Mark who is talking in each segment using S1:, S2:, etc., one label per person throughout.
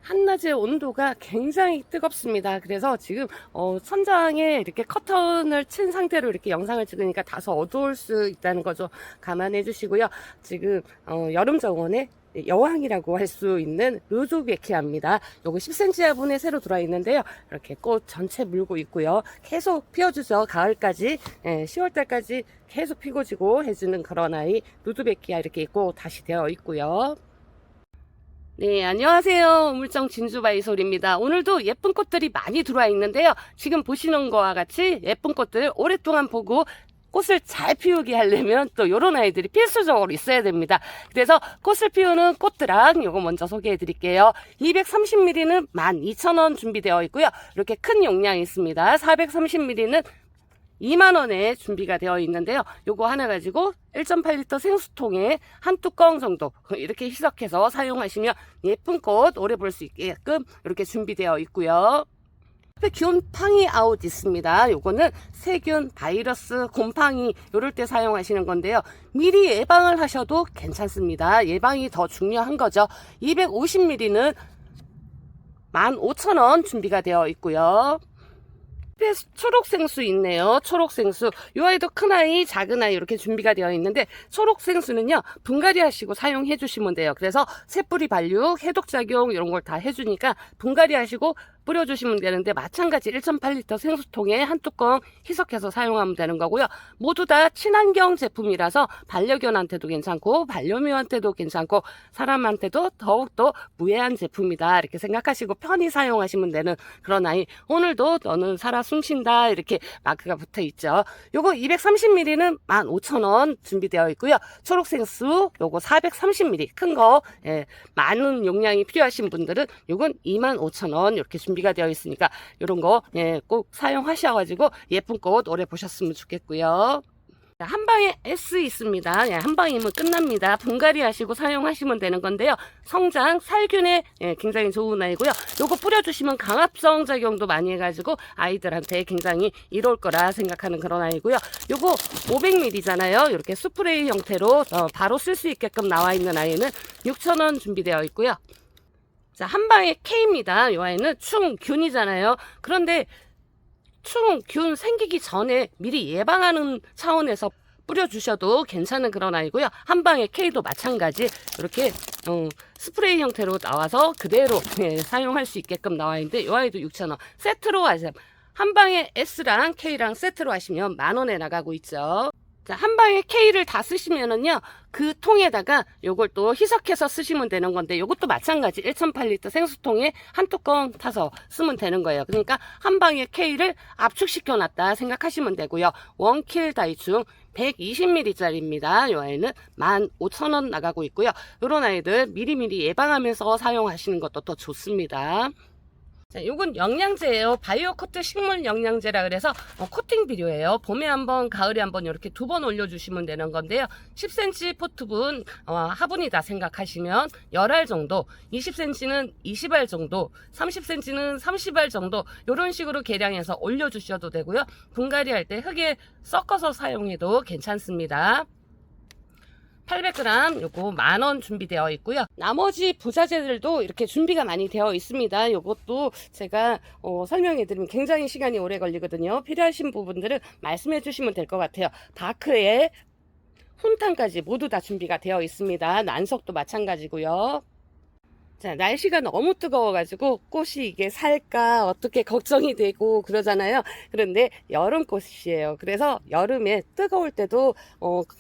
S1: 한낮의 온도가 굉장히 뜨겁습니다. 그래서 지금 천장에 이렇게 커튼을 친 상태로 이렇게 영상을 찍으니까 다소 어두울 수 있다는 거 좀 감안해 주시고요. 지금 여름 정원에 여왕이라고 할 수 있는 루즈베키아입니다. 요거 10cm 화분에 새로 들어와 있는데요. 이렇게 꽃 전체 물고 있고요. 계속 피워주죠. 가을까지 10월달까지 계속 피고 지고 해주는 그런 아이 루즈베키아 이렇게 있고 다시 되어 있고요. 네, 안녕하세요. 우물정 진주바이솔입니다. 오늘도 예쁜 꽃들이 많이 들어와 있는데요. 지금 보시는 거와 같이 예쁜 꽃들 오랫동안 보고 꽃을 잘 피우게 하려면 또 이런 아이들이 필수적으로 있어야 됩니다. 그래서 꽃을 피우는 꽃드랑 요거 먼저 소개해 드릴게요. 230ml는 12,000원 준비되어 있고요. 이렇게 큰 용량이 있습니다. 430ml는 2만원에 준비가 되어 있는데요. 요거 하나 가지고 1.8리터 생수통에 한 뚜껑 정도 이렇게 희석해서 사용하시면 예쁜 꽃 오래 볼 수 있게끔 이렇게 준비되어 있고요. 균팡이 아웃 있습니다. 요거는 세균, 바이러스, 곰팡이 요럴 때 사용하시는 건데요. 미리 예방을 하셔도 괜찮습니다. 예방이 더 중요한 거죠. 250ml는 15,000원 준비가 되어 있고요. 초록생수 있네요. 초록생수. 이 아이도 큰 아이, 작은 아이 이렇게 준비가 되어 있는데 초록생수는요. 분갈이 하시고 사용해 주시면 돼요. 그래서 새뿌리 발육, 해독작용 이런 걸 다 해주니까 분갈이 하시고 뿌려주시면 되는데 마찬가지 1.8리터 생수통에 한 뚜껑 희석해서 사용하면 되는 거고요. 모두 다 친환경 제품이라서 반려견한테도 괜찮고 반려묘한테도 괜찮고 사람한테도 더욱더 무해한 제품이다 이렇게 생각하시고 편히 사용하시면 되는 그런 아이. 오늘도 너는 살아 숨쉰다 이렇게 마크가 붙어 있죠. 요거 230ml는 15,000원 준비되어 있고요. 초록생수 요거 430ml 큰 거 많은 용량이 필요하신 분들은 요건 25,000원 이렇게 준비가 되어 있으니까 이런 거 꼭 사용하셔가지고 예쁜 꽃 오래 보셨으면 좋겠고요. 한방에 S 있습니다. 한방이면 끝납니다. 분갈이 하시고 사용하시면 되는 건데요. 성장, 살균에 굉장히 좋은 아이고요. 요거 뿌려주시면 강압성 작용도 많이 해가지고 아이들한테 굉장히 이로울 거라 생각하는 그런 아이고요. 요거 500ml잖아요. 이렇게 스프레이 형태로 바로 쓸 수 있게끔 나와 있는 아이는 6,000원 준비되어 있고요. 자, 한방에 K입니다. 이 아이는 충균이잖아요. 그런데 충균 생기기 전에 미리 예방하는 차원에서 뿌려주셔도 괜찮은 그런 아이고요. 한방에 K도 마찬가지 이렇게 스프레이 형태로 나와서 그대로 사용할 수 있게끔 나와 있는데 이 아이도 6,000원 세트로 하세요. 한방에 S랑 K랑 세트로 하시면 10,000원에 나가고 있죠. 자, 한방에 K를 다 쓰시면은요, 그 통에다가 요걸 또 희석해서 쓰시면 되는 건데, 요것도 마찬가지 1.8리터 생수통에 한 뚜껑 타서 쓰면 되는 거예요. 그러니까 한방에 K를 압축시켜 놨다 생각하시면 되고요. 원킬 다이충 120ml짜리입니다. 요 아이는 15,000원 나가고 있고요. 요런 아이들 미리미리 예방하면서 사용하시는 것도 더 좋습니다. 자, 요건 영양제예요. 바이오 코트 식물 영양제라 그래서 코팅 비료예요. 봄에 한번, 가을에 한번 이렇게 2번 올려주시면 되는 건데요. 10cm 포트분 화분이다 생각하시면 10알 정도, 20cm는 20알 정도, 30cm는 30알 정도 이런 식으로 계량해서 올려주셔도 되고요. 분갈이 할 때 흙에 섞어서 사용해도 괜찮습니다. 800g 요거 10,000원 준비되어 있고요. 나머지 부자재들도 이렇게 준비가 많이 되어 있습니다. 요것도 제가 설명해 드리면 굉장히 시간이 오래 걸리거든요. 필요하신 부분들은 말씀해 주시면 될 것 같아요. 다크에 훈탕까지 모두 다 준비가 되어 있습니다. 난석도 마찬가지고요. 자, 날씨가 너무 뜨거워가지고 꽃이 이게 살까 어떻게 걱정이 되고 그러잖아요. 그런데 여름꽃이에요. 그래서 여름에 뜨거울 때도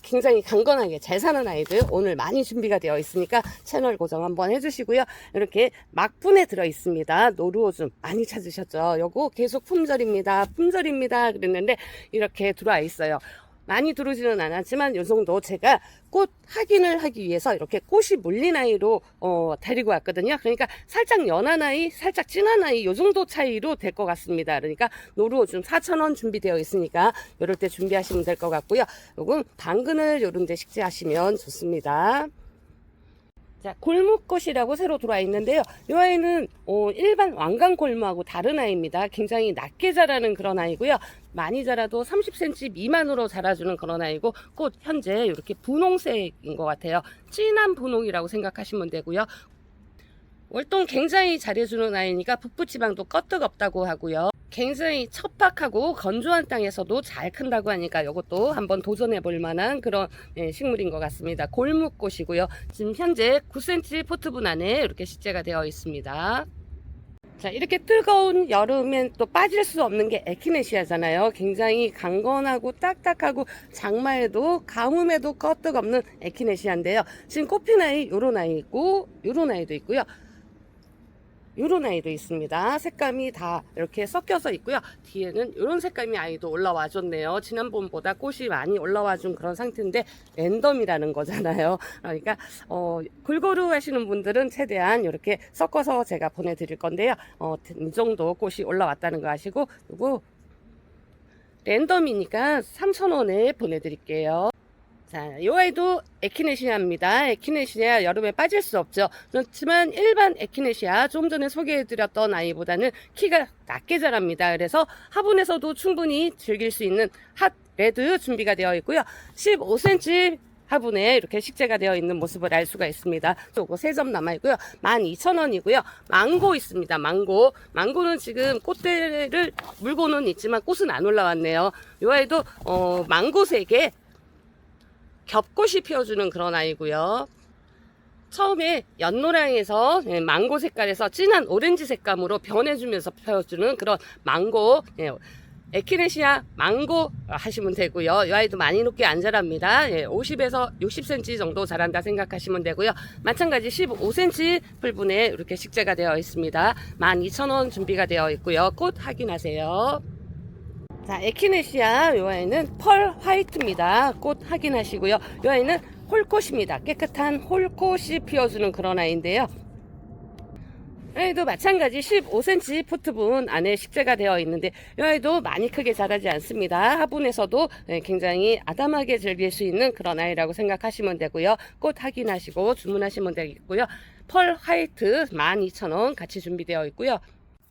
S1: 굉장히 강건하게 잘 사는 아이들 오늘 많이 준비가 되어 있으니까 채널 고정 한번 해주시고요. 이렇게 막분에 들어 있습니다. 노루오줌 많이 찾으셨죠? 요거 계속 품절입니다. 품절입니다. 그랬는데 이렇게 들어와 있어요. 많이 들어오지는 않았지만 요 정도 제가 꽃 확인을 하기 위해서 이렇게 꽃이 물린 아이로 데리고 왔거든요. 그러니까 살짝 연한 아이, 살짝 진한 아이 요 정도 차이로 될 것 같습니다. 그러니까 노루오줌 4,000원 준비되어 있으니까 요럴 때 준비하시면 될 것 같고요. 요건 당근을 요런 데 식재하시면 좋습니다. 자, 골무꽃이라고 새로 들어와 있는데요. 이 아이는 일반 왕강골무하고 다른 아이입니다. 굉장히 낮게 자라는 그런 아이고요. 많이 자라도 30cm 미만으로 자라주는 그런 아이고, 꽃 현재 이렇게 분홍색인 것 같아요. 진한 분홍이라고 생각하시면 되고요. 월동 굉장히 잘해주는 아이니까 북부지방도 껐떡없다고 하고요. 굉장히 척박하고 건조한 땅에서도 잘 큰다고 하니까 이것도 한번 도전해 볼 만한 그런 식물인 것 같습니다. 골묵꽃이고요. 지금 현재 9cm 포트분 안에 이렇게 식재가 되어 있습니다. 자, 이렇게 뜨거운 여름엔 또 빠질 수 없는 게 에키네시아잖아요. 굉장히 강건하고 딱딱하고 장마에도 가뭄에도 끄떡없는 에키네시아인데요. 지금 꽃핀 아이 요런 아이 있고 요런 아이도 있고요. 요런 아이도 있습니다. 색감이 다 이렇게 섞여서 있고요. 뒤에는 요런 색감의 아이도 올라와 줬네요. 지난번보다 꽃이 많이 올라와 준 그런 상태인데 랜덤이라는 거잖아요. 그러니까 골고루 하시는 분들은 최대한 이렇게 섞어서 제가 보내드릴 건데요. 이 정도 꽃이 올라왔다는 거 아시고 요거 랜덤이니까 3,000원에 보내드릴게요. 자, 이 아이도 에키네시아입니다. 에키네시아 여름에 빠질 수 없죠. 그렇지만 일반 에키네시아 좀 전에 소개해드렸던 아이보다는 키가 낮게 자랍니다. 그래서 화분에서도 충분히 즐길 수 있는 핫 레드 준비가 되어 있고요. 15cm 화분에 이렇게 식재가 되어 있는 모습을 알 수가 있습니다. 요거 3점 남아있고요. 12,000원이고요. 망고 있습니다. 망고는 지금 꽃대를 물고는 있지만 꽃은 안 올라왔네요. 이 아이도 망고색에 겹꽃이 피어주는 그런 아이고요. 처음에 연노랑에서 망고 색깔에서 진한 오렌지 색감으로 변해주면서 펴주는 그런 망고, 에키네시아 망고 하시면 되고요. 이 아이도 많이 높게 안 자랍니다. 50에서 60cm 정도 자란다 생각하시면 되고요. 마찬가지 15cm 풀분에 이렇게 식재가 되어 있습니다. 12,000원 준비가 되어 있고요. 꽃 확인하세요. 자, 에키네시아 이 아이는 펄 화이트입니다. 꽃 확인하시고요. 이 아이는 홀꽃입니다. 깨끗한 홀꽃이 피어주는 그런 아이인데요. 이 아이도 마찬가지 15cm 포트분 안에 식재가 되어 있는데 이 아이도 많이 크게 자라지 않습니다. 화분에서도 굉장히 아담하게 즐길 수 있는 그런 아이라고 생각하시면 되고요. 꽃 확인하시고 주문하시면 되겠고요. 펄 화이트 12,000원 같이 준비되어 있고요.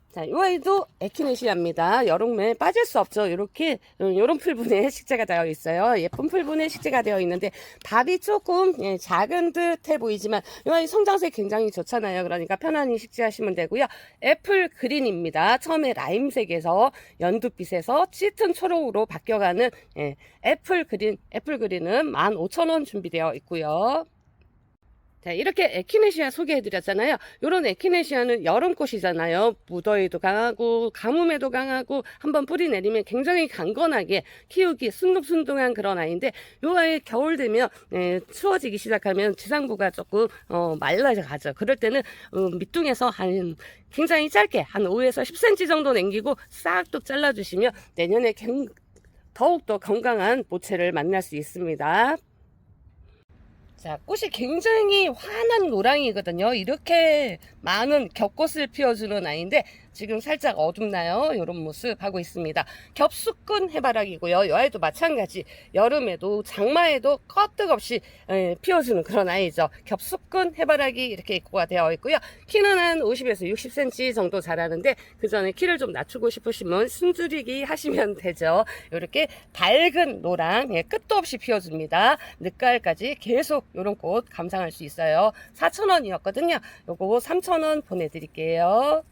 S1: 자, 이 아이도 에키네시아입니다. 여름에 빠질 수 없죠. 이렇게 요런 풀분에 식재가 되어 있어요. 예쁜 풀분에 식재가 되어 있는데 밥이 조금 작은 듯해 보이지만 이 아이 성장세 굉장히 좋잖아요. 그러니까 편안히 식재하시면 되고요. 애플 그린입니다. 처음에 라임색에서 연두빛에서 짙은 초록으로 바뀌어가는 애플 그린은 15,000원 준비되어 있고요. 자, 이렇게 에키네시아 소개해드렸잖아요. 요런 에키네시아는 여름꽃이잖아요. 무더위도 강하고 가뭄에도 강하고 한번 뿌리 내리면 굉장히 강건하게 키우기 순둥순둥한 그런 아이인데 요 아이 겨울 되면 추워지기 시작하면 지상부가 조금 말라가죠. 그럴 때는 밑둥에서 한 굉장히 짧게 한 5에서 10cm 정도 남기고 싹둑 잘라주시면 내년에 더욱더 건강한 모체를 만날 수 있습니다. 자, 꽃이 굉장히 환한 노랑이거든요. 이렇게 많은 겹꽃을 피워주는 아이인데 지금 살짝 어둡나요? 이런 모습 하고 있습니다. 겹수꾼 해바라기고요. 이 아이도 마찬가지 여름에도 장마에도 끄떡없이 피워주는 그런 아이죠. 겹수꾼 해바라기 이렇게 입고가 되어 있고요. 키는 한 50에서 60cm 정도 자라는데 그 전에 키를 좀 낮추고 싶으시면 숨줄이기 하시면 되죠. 이렇게 밝은 노랑 끝도 없이 피워줍니다. 늦가을까지 계속 이런 꽃 감상할 수 있어요. 4,000원이었거든요. 요거 3,000원 보내드릴게요.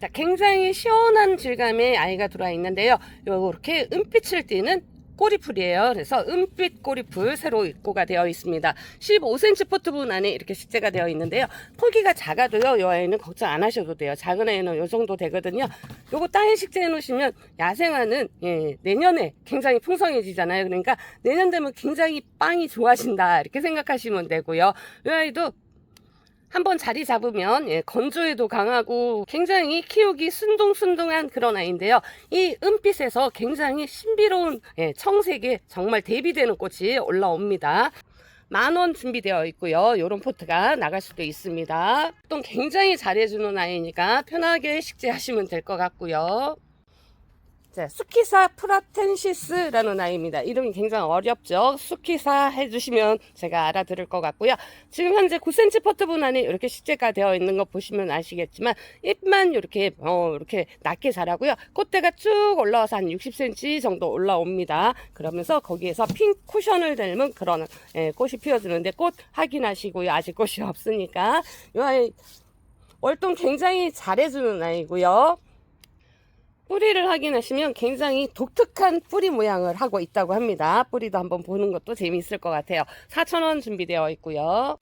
S1: 자, 굉장히 시원한 질감의 아이가 들어와 있는데요. 이렇게 은빛을 띠는 꼬리풀이에요. 그래서 은빛 꼬리풀 새로 입고가 되어 있습니다. 15cm 포트분 안에 이렇게 식재가 되어 있는데요. 크기가 작아도요. 이 아이는 걱정 안 하셔도 돼요. 작은 아이는 이 정도 되거든요. 요거 땅에 식재해 놓으시면 야생화는 내년에 굉장히 풍성해지잖아요. 그러니까 내년 되면 굉장히 빵이 좋아진다 이렇게 생각하시면 되고요. 이 아이도 한번 자리 잡으면 건조에도 강하고 굉장히 키우기 순둥순둥한 그런 아이인데요. 이 은빛에서 굉장히 신비로운 청색에 정말 대비되는 꽃이 올라옵니다. 10,000원 준비되어 있고요. 이런 포트가 나갈 수도 있습니다. 또 굉장히 잘해주는 아이니까 편하게 식재하시면 될 것 같고요. 자, 수키사 프라텐시스라는 아이입니다. 이름이 굉장히 어렵죠. 수키사 해주시면 제가 알아들을 것 같고요. 지금 현재 9cm 포트분 안에 이렇게 식재가 되어 있는 거 보시면 아시겠지만 잎만 이렇게 이렇게 낮게 자라고요. 꽃대가 쭉 올라와서 한 60cm 정도 올라옵니다. 그러면서 거기에서 핑크 쿠션을 닮은 그런 꽃이 피어주는데 꽃 확인하시고요. 아직 꽃이 없으니까 이 아이 월동 굉장히 잘해주는 아이고요. 뿌리를 확인하시면 굉장히 독특한 뿌리 모양을 하고 있다고 합니다. 뿌리도 한번 보는 것도 재미있을 것 같아요. 4,000원 준비되어 있고요.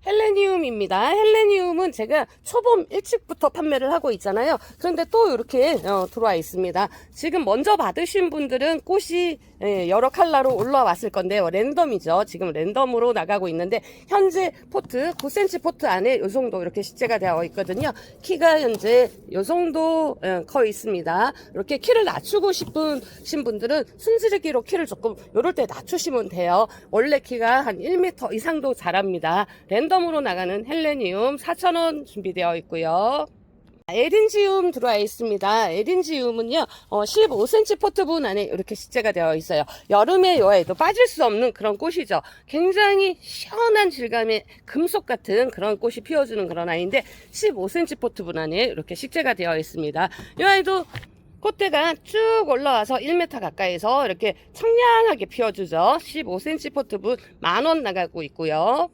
S1: 헬레니움입니다. 헬레니움은 제가 초봄 일찍부터 판매를 하고 있잖아요. 그런데 또 이렇게 들어와 있습니다. 지금 먼저 받으신 분들은 꽃이 여러 컬러로 올라왔을 건데요. 랜덤이죠. 지금 랜덤으로 나가고 있는데 현재 포트 9cm 포트 안에 이 정도 이렇게 식재가 되어 있거든요. 키가 현재 이 정도 커 있습니다. 이렇게 키를 낮추고 싶으신 분들은 순지르기로 키를 조금 이럴 때 낮추시면 돼요. 원래 키가 한 1m 이상도 자랍니다. 랜덤으로 나가는 헬레니움 4,000원 준비되어 있고요. 에린지움 들어와 있습니다. 에린지움은요 15cm 포트분 안에 이렇게 식재가 되어 있어요. 여름에 요아에도 빠질 수 없는 그런 꽃이죠. 굉장히 시원한 질감의 금속 같은 그런 꽃이 피어주는 그런 아이인데 15cm 포트분 안에 이렇게 식재가 되어 있습니다. 이 아이도 꽃대가 쭉 올라와서 1m 가까이서 이렇게 청량하게 피어주죠. 15cm 포트분 10,000원 나가고 있고요.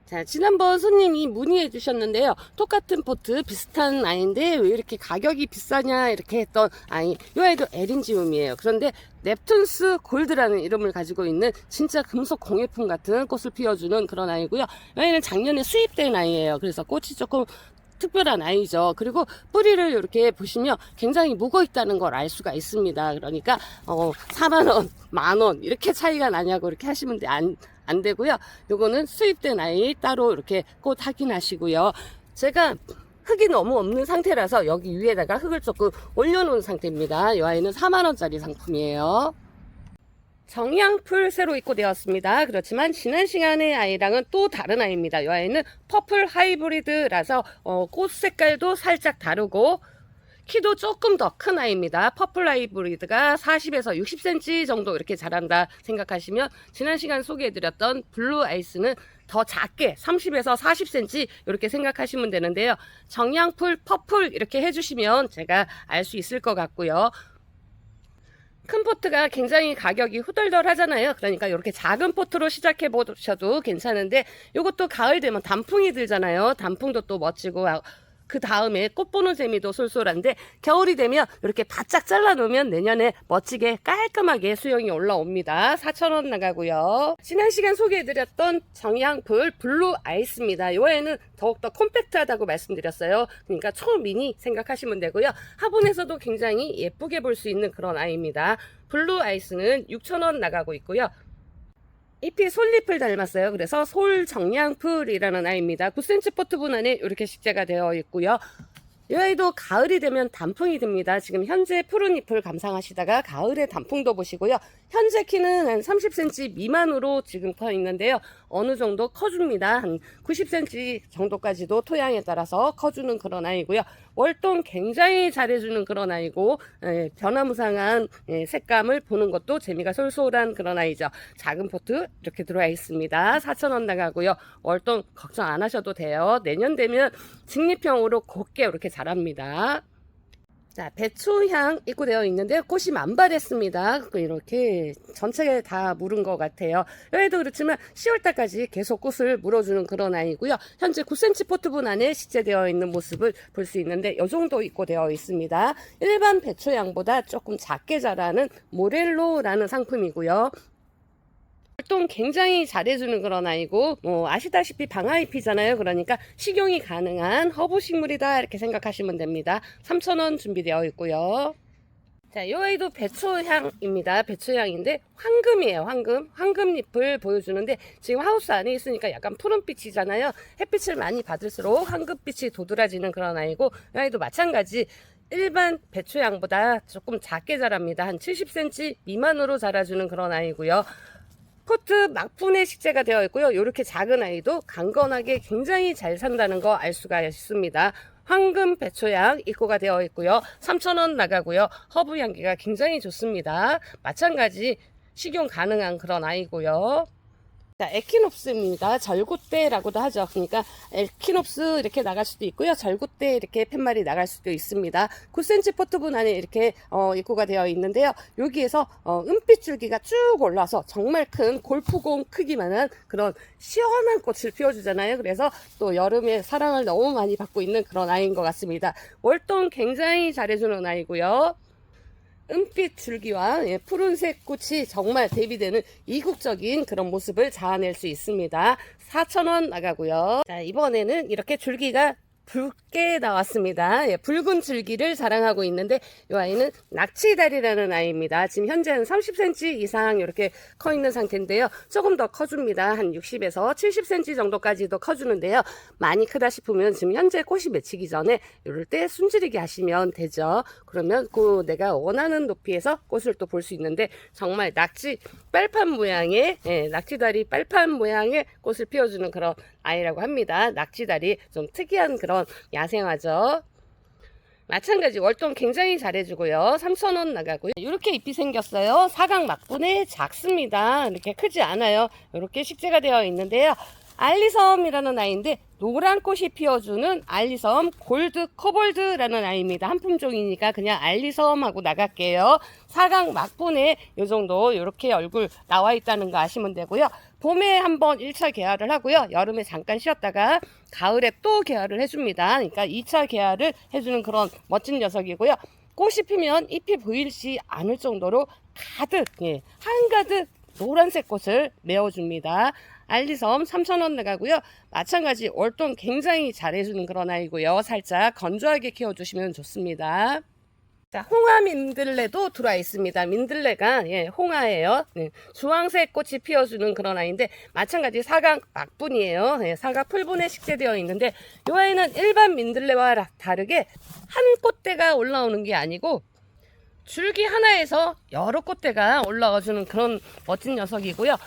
S1: 자, 지난번 손님이 문의해 주셨는데요. 똑같은 포트 비슷한 아이인데 왜 이렇게 가격이 비싸냐 이렇게 했던 아이. 이 아이도 에린지움이에요. 그런데 넵툰스 골드라는 이름을 가지고 있는 진짜 금속 공예품 같은 꽃을 피워주는 그런 아이고요. 이 아이는 작년에 수입된 아이예요. 그래서 꽃이 조금 특별한 아이죠. 그리고 뿌리를 이렇게 보시면 굉장히 묵어 있다는 걸 알 수가 있습니다. 그러니까 4만원, 만원 이렇게 차이가 나냐고 이렇게 하시면 안 되고요. 요거는 수입된 아이 따로 이렇게 꽃 확인하시고요. 제가 흙이 너무 없는 상태라서 여기 위에다가 흙을 조금 올려놓은 상태입니다. 이 아이는 4만원짜리 상품이에요. 정향풀 새로 입고되었습니다. 그렇지만 지난 시간의 아이랑은 또 다른 아이입니다. 이 아이는 퍼플 하이브리드라서 꽃 색깔도 살짝 다르고 키도 조금 더 큰 아이입니다. 퍼플 하이브리드가 40에서 60cm 정도 이렇게 자란다 생각하시면 지난 시간 소개해드렸던 블루 아이스는 더 작게 30에서 40cm 이렇게 생각하시면 되는데요. 정향풀 퍼플 이렇게 해주시면 제가 알 수 있을 것 같고요. 큰 포트가 굉장히 가격이 후덜덜 하잖아요. 그러니까 이렇게 작은 포트로 시작해 보셔도 괜찮은데 이것도 가을 되면 단풍이 들잖아요. 단풍도 또 멋지고 그 다음에 꽃 보는 재미도 쏠쏠한데 겨울이 되면 이렇게 바짝 잘라 놓으면 내년에 멋지게 깔끔하게 수영이 올라옵니다. 4,000원 나가고요. 지난 시간 소개해드렸던 정향풀 블루 아이스입니다. 이 아이는 더욱더 콤팩트하다고 말씀드렸어요. 그러니까 초미니 생각하시면 되고요. 화분에서도 굉장히 예쁘게 볼 수 있는 그런 아이입니다. 블루 아이스는 6,000원 나가고 있고요. 잎이 솔잎을 닮았어요. 그래서 솔정량풀이라는 아이입니다. 9cm 포트분 안에 이렇게 식재가 되어 있고요. 이 아이도 가을이 되면 단풍이 듭니다. 지금 현재 푸른 잎을 감상하시다가 가을에 단풍도 보시고요. 현재 키는 한 30cm 미만으로 지금 커 있는데요. 어느 정도 커줍니다. 한 90cm 정도까지도 토양에 따라서 커주는 그런 아이고요. 월동 굉장히 잘해주는 그런 아이고 변화무쌍한 색감을 보는 것도 재미가 쏠쏠한 그런 아이죠. 작은 포트 이렇게 들어와 있습니다. 4,000원 나가고요. 월동 걱정 안 하셔도 돼요. 내년 되면 직립형으로 곱게 이렇게 자랍니다. 자, 배추향 입고되어 있는데 꽃이 만발했습니다. 이렇게 전체에 다 물은 것 같아요. 여기도 그렇지만 10월달까지 계속 꽃을 물어주는 그런 아이고요. 현재 9cm 포트분 안에 식재되어 있는 모습을 볼 수 있는데 이 정도 입고되어 있습니다. 일반 배추향보다 조금 작게 자라는 모렐로라는 상품이고요. 활동 굉장히 잘해주는 그런 아이고 아시다시피 방아잎이잖아요. 그러니까 식용이 가능한 허브 식물이다 이렇게 생각하시면 됩니다. 3,000원 준비되어 있고요. 자, 이 아이도 배추향입니다. 배추향인데 황금이에요. 황금잎을 보여주는데 지금 하우스 안에 있으니까 약간 푸른빛이잖아요. 햇빛을 많이 받을수록 황금빛이 도드라지는 그런 아이고 이 아이도 마찬가지 일반 배추향보다 조금 작게 자랍니다. 한 70cm 미만으로 자라주는 그런 아이고요. 포트 막분에 식재가 되어 있고요. 이렇게 작은 아이도 강건하게 굉장히 잘 산다는 거 알 수가 있습니다. 황금 배초향 입고가 되어 있고요. 3,000원 나가고요. 허브 향기가 굉장히 좋습니다. 마찬가지 식용 가능한 그런 아이고요. 자, 에키놉스입니다. 절구대라고도 하죠. 그러니까 에키놉스 이렇게 나갈 수도 있고요. 절구대 이렇게 팻말이 나갈 수도 있습니다. 9cm 포트분 안에 이렇게 입고가 되어 있는데요. 여기에서 은빛 줄기가 쭉 올라서 정말 큰 골프공 크기만한 그런 시원한 꽃을 피워주잖아요. 그래서 또 여름에 사랑을 너무 많이 받고 있는 그런 아이인 것 같습니다. 월동 굉장히 잘해주는 아이고요. 은빛 줄기와 푸른색 꽃이 정말 대비되는 이국적인 그런 모습을 자아낼 수 있습니다. 4,000원 나가고요. 자, 이번에는 이렇게 줄기가 붉게 나왔습니다. 붉은 줄기를 자랑하고 있는데 이 아이는 낙지다리라는 아이입니다. 지금 현재 한 30cm 이상 이렇게 커 있는 상태인데요. 조금 더 커줍니다. 한 60에서 70cm 정도까지도 커주는데요. 많이 크다 싶으면 지금 현재 꽃이 맺히기 전에 이럴 때 숨지르기 하시면 되죠. 그러면 그 내가 원하는 높이에서 꽃을 또 볼 수 있는데 정말 낙지 빨판 모양의 낙지다리 빨판 모양의 꽃을 피워주는 그런 아이라고 합니다. 낙지다리 좀 특이한 그런 야생화죠. 마찬가지 월동 굉장히 잘해주고요. 3,000원 나가고요. 이렇게 잎이 생겼어요. 사각 막분에 작습니다. 이렇게 크지 않아요. 이렇게 식재가 되어 있는데요. 알리섬이라는 아이인데 노란 꽃이 피어주는 알리섬 골드 코볼드라는 아이입니다. 한 품종이니까 그냥 알리섬하고 나갈게요. 사각 막분에 이 정도 이렇게 얼굴 나와 있다는 거 아시면 되고요. 봄에 한번 1차 개화를 하고요. 여름에 잠깐 쉬었다가 가을에 또 개화를 해줍니다. 그러니까 2차 개화를 해주는 그런 멋진 녀석이고요. 꽃이 피면 잎이 보이지 않을 정도로 가득 한가득 노란색 꽃을 메워줍니다. 알리섬 3,000원 나가고요. 마찬가지 월동 굉장히 잘해주는 그런 아이고요. 살짝 건조하게 키워주시면 좋습니다. 자, 홍화 민들레도 들어와 있습니다. 민들레가 홍화예요. 주황색 꽃이 피어주는 그런 아이인데 마찬가지 사각 막분이에요. 사각 풀분에 식재되어 있는데 이 아이는 일반 민들레와 다르게 한 꽃대가 올라오는 게 아니고 줄기 하나에서 여러 꽃대가 올라와주는 그런 멋진 녀석이고요.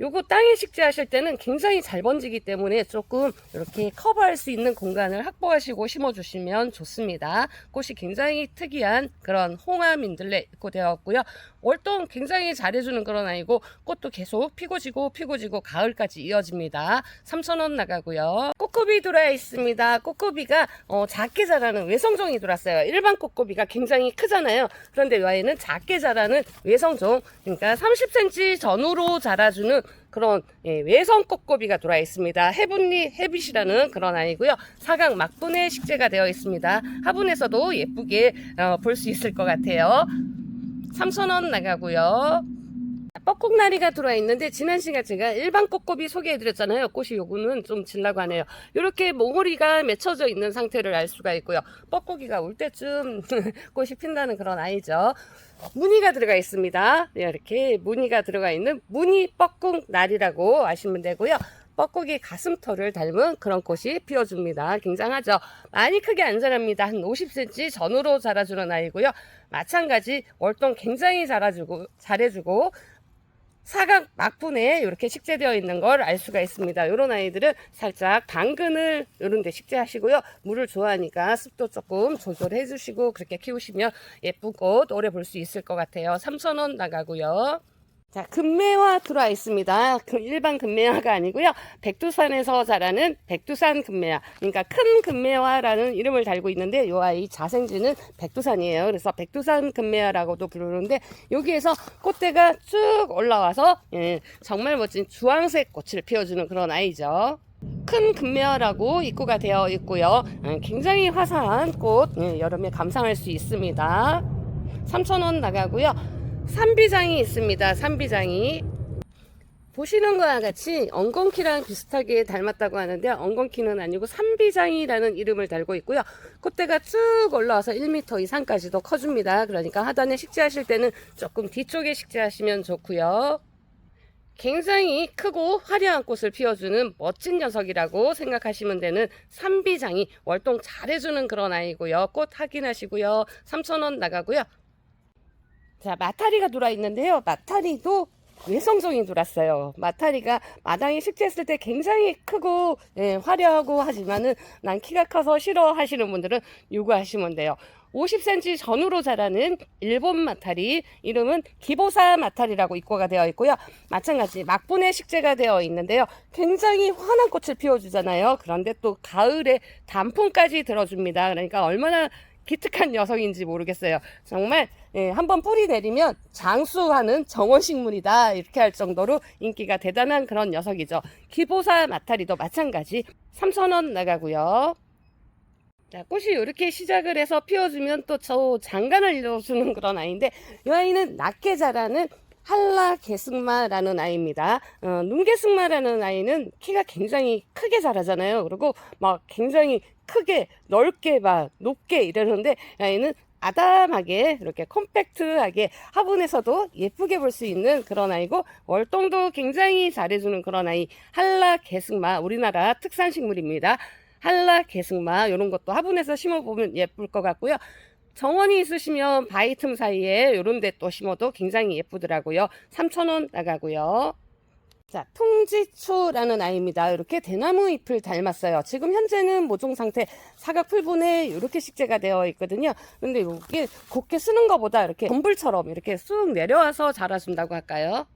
S1: 요거 땅에 식재하실 때는 굉장히 잘 번지기 때문에 조금 이렇게 커버할 수 있는 공간을 확보하시고 심어주시면 좋습니다. 꽃이 굉장히 특이한 그런 홍화 민들레 입고 되었고요. 월동 굉장히 잘해주는 그런 아이고 꽃도 계속 피고 지고 가을까지 이어집니다. 3,000원 나가고요. 꽃고비 들어와 있습니다. 꽃고비가 작게 자라는 외성종이 들어왔어요. 일반 꽃고비가 굉장히 크잖아요. 그런데 이 아이는 작게 자라는 외성종, 그러니까 30cm 전후로 자라주는 그런 외성 꽃고비가 들어와 있습니다. 해분리 해빗이라는 그런 아이고요. 사각 막분에 식재가 되어 있습니다. 화분에서도 예쁘게 볼 수 있을 것 같아요. 3,000원 나가고요. 뻐꾹나리가 들어와 있는데 지난 시간 제가 일반 꽃고비 소개해드렸잖아요. 꽃이 요거는 좀 질라고 하네요. 이렇게 몽우리가 맺혀져 있는 상태를 알 수가 있고요. 뻐꾹이가 올 때쯤 꽃이 핀다는 그런 아이죠. 무늬가 들어가 있습니다. 이렇게 무늬가 들어가 있는 무늬 뻐꾹나리라고 아시면 되고요. 뻐꾹이 가슴털을 닮은 그런 꽃이 피어줍니다. 굉장하죠. 많이 크게 안 자랍니다. 한 50cm 전후로 자라주는 아이고요. 마찬가지 월동 굉장히 잘해주고 사각 막분에 이렇게 식재되어 있는 걸 알 수가 있습니다. 이런 아이들은 살짝 당근을 이런 데 식재하시고요. 물을 좋아하니까 습도 조금 조절해 주시고 그렇게 키우시면 예쁜 꽃 오래 볼 수 있을 것 같아요. 3,000원 나가고요. 자, 금매화 들어와 있습니다. 일반 금매화가 아니고요. 백두산에서 자라는 백두산 금매화. 그러니까 큰 금매화라는 이름을 달고 있는데 이 아이 자생지는 백두산이에요. 그래서 백두산 금매화라고도 부르는데 여기에서 꽃대가 쭉 올라와서 정말 멋진 주황색 꽃을 피워주는 그런 아이죠. 큰 금매화라고 입고가 되어 있고요. 굉장히 화사한 꽃 여름에 감상할 수 있습니다. 3,000원 나가고요. 산비장이 있습니다. 산비장이 보시는 것과 같이 엉겅퀴랑 비슷하게 닮았다고 하는데 엉겅퀴는 아니고 산비장이라는 이름을 달고 있고요. 꽃대가 쭉 올라와서 1m 이상까지도 커줍니다. 그러니까 하단에 식재하실 때는 조금 뒤쪽에 식재하시면 좋고요. 굉장히 크고 화려한 꽃을 피워주는 멋진 녀석이라고 생각하시면 되는 산비장이 월동 잘해주는 그런 아이고요. 꽃 확인하시고요. 3,000원 나가고요. 자, 마타리가 들어와 있는데요. 마타리도 외성종이 돌았어요. 마타리가 마당에 식재했을 때 굉장히 크고 화려하고 하지만은 난 키가 커서 싫어하시는 분들은 유구하시면 돼요. 50cm 전후로 자라는 일본 마타리, 이름은 기보사 마타리라고 입고가 되어 있고요. 마찬가지 막분의 식재가 되어 있는데요. 굉장히 환한 꽃을 피워주잖아요. 그런데 또 가을에 단풍까지 들어줍니다. 그러니까 얼마나 기특한 녀석인지 모르겠어요. 정말 한번 뿌리 내리면 장수하는 정원식물이다, 이렇게 할 정도로 인기가 대단한 그런 녀석이죠. 기보사 마타리도 마찬가지 3,000원 나가고요. 자, 꽃이 이렇게 시작을 해서 피워주면 또 저 장관을 이뤄주는 그런 아이인데, 이 아이는 낮게 자라는 한라개승마라는 아이입니다. 눈개승마라는 아이는 키가 굉장히 크게 자라잖아요. 그리고 막 굉장히 크게 넓게 막 높게 이러는데, 이 아이는 아담하게 이렇게 컴팩트하게 화분에서도 예쁘게 볼 수 있는 그런 아이고, 월동도 굉장히 잘해주는 그런 아이, 한라개승마, 우리나라 특산식물입니다. 한라개승마, 이런 것도 화분에서 심어보면 예쁠 것 같고요. 정원이 있으시면 바위 틈 사이에 이런 데 또 심어도 굉장히 예쁘더라고요. 3,000원 나가고요. 자, 풍지초라는 아이입니다. 이렇게 대나무 잎을 닮았어요. 지금 현재는 모종 상태, 사각 풀분에 이렇게 식재가 되어 있거든요. 근데 이게 곱게 쓰는 것보다 이렇게 덤불처럼 이렇게 쑥 내려와서 자라준다고 할까요?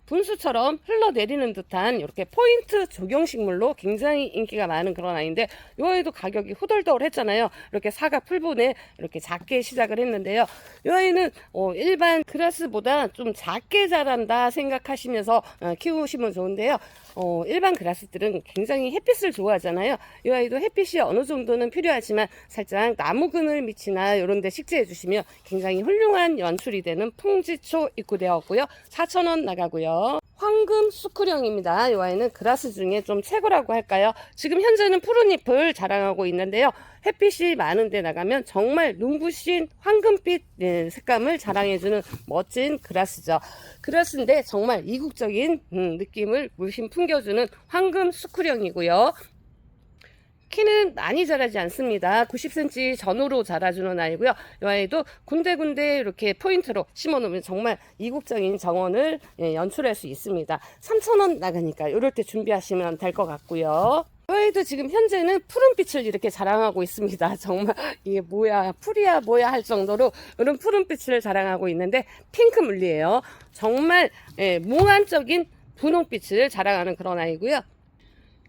S1: 분수처럼 흘러내리는 듯한 이렇게 포인트 조경식물로 굉장히 인기가 많은 그런 아이인데, 이 아이도 가격이 후덜덜 했잖아요. 이렇게 사각 풀분에 이렇게 작게 시작을 했는데요. 이 아이는 일반 그라스보다 좀 작게 자란다 생각하시면서 키우시면 좋은데요. 일반 그라스들은 굉장히 햇빛을 좋아하잖아요. 이 아이도 햇빛이 어느 정도는 필요하지만 살짝 나무 그늘 밑이나 이런 데 식재해 주시면 굉장히 훌륭한 연출이 되는 풍지초 입고되었고요. 4,000원 나가고요. 황금 수크령입니다. 이 아이는 그라스 중에 좀 최고라고 할까요? 지금 현재는 푸른 잎을 자랑하고 있는데요. 햇빛이 많은 데 나가면 정말 눈부신 황금빛 색감을 자랑해주는 멋진 그라스죠. 그라스인데 정말 이국적인 느낌을 물씬 풍겨주는 황금 수크령이고요. 키는 많이 자라지 않습니다. 90cm 전후로 자라주는 아이고요. 이 아이도 군데군데 이렇게 포인트로 심어 놓으면 정말 이국적인 정원을 연출할 수 있습니다. 3,000원 나가니까 이럴 때 준비하시면 될 것 같고요. 이 아이도 지금 현재는 푸른빛을 이렇게 자랑하고 있습니다. 정말 이게 뭐야, 풀이야 뭐야 할 정도로 이런 푸른빛을 자랑하고 있는데, 핑크 물리예요. 정말 몽환적인 분홍빛을 자랑하는 그런 아이고요.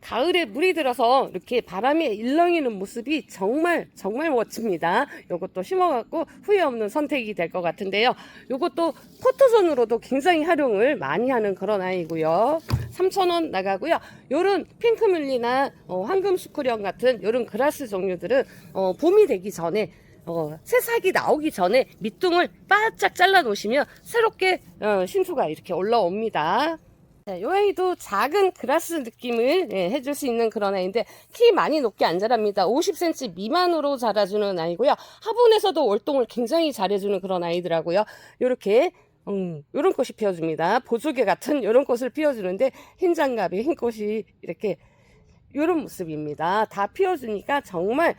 S1: 가을에 물이 들어서 이렇게 바람이 일렁이는 모습이 정말 멋집니다. 요것도 심어갖고 후회 없는 선택이 될 것 같은데요. 요것도 포토존으로도 굉장히 활용을 많이 하는 그런 아이고요. 3,000원 나가고요. 요런 핑크뮬리나 황금수크령 같은 요런 그라스 종류들은 봄이 되기 전에 새싹이 나오기 전에 밑둥을 바짝 잘라 놓으시면 새롭게 신수가 이렇게 올라옵니다. 이 아이도 작은 그라스 느낌을 해줄 수 있는 그런 아이인데, 키 많이 높게 안 자랍니다. 50cm 미만으로 자라주는 아이고요. 화분에서도 월동을 굉장히 잘해주는 그런 아이더라고요. 이렇게 이런 꽃이 피어줍니다. 보조개 같은 이런 꽃을 피워주는데, 흰 장갑에 흰 꽃이 이렇게 이런 모습입니다. 다 피워주니까 정말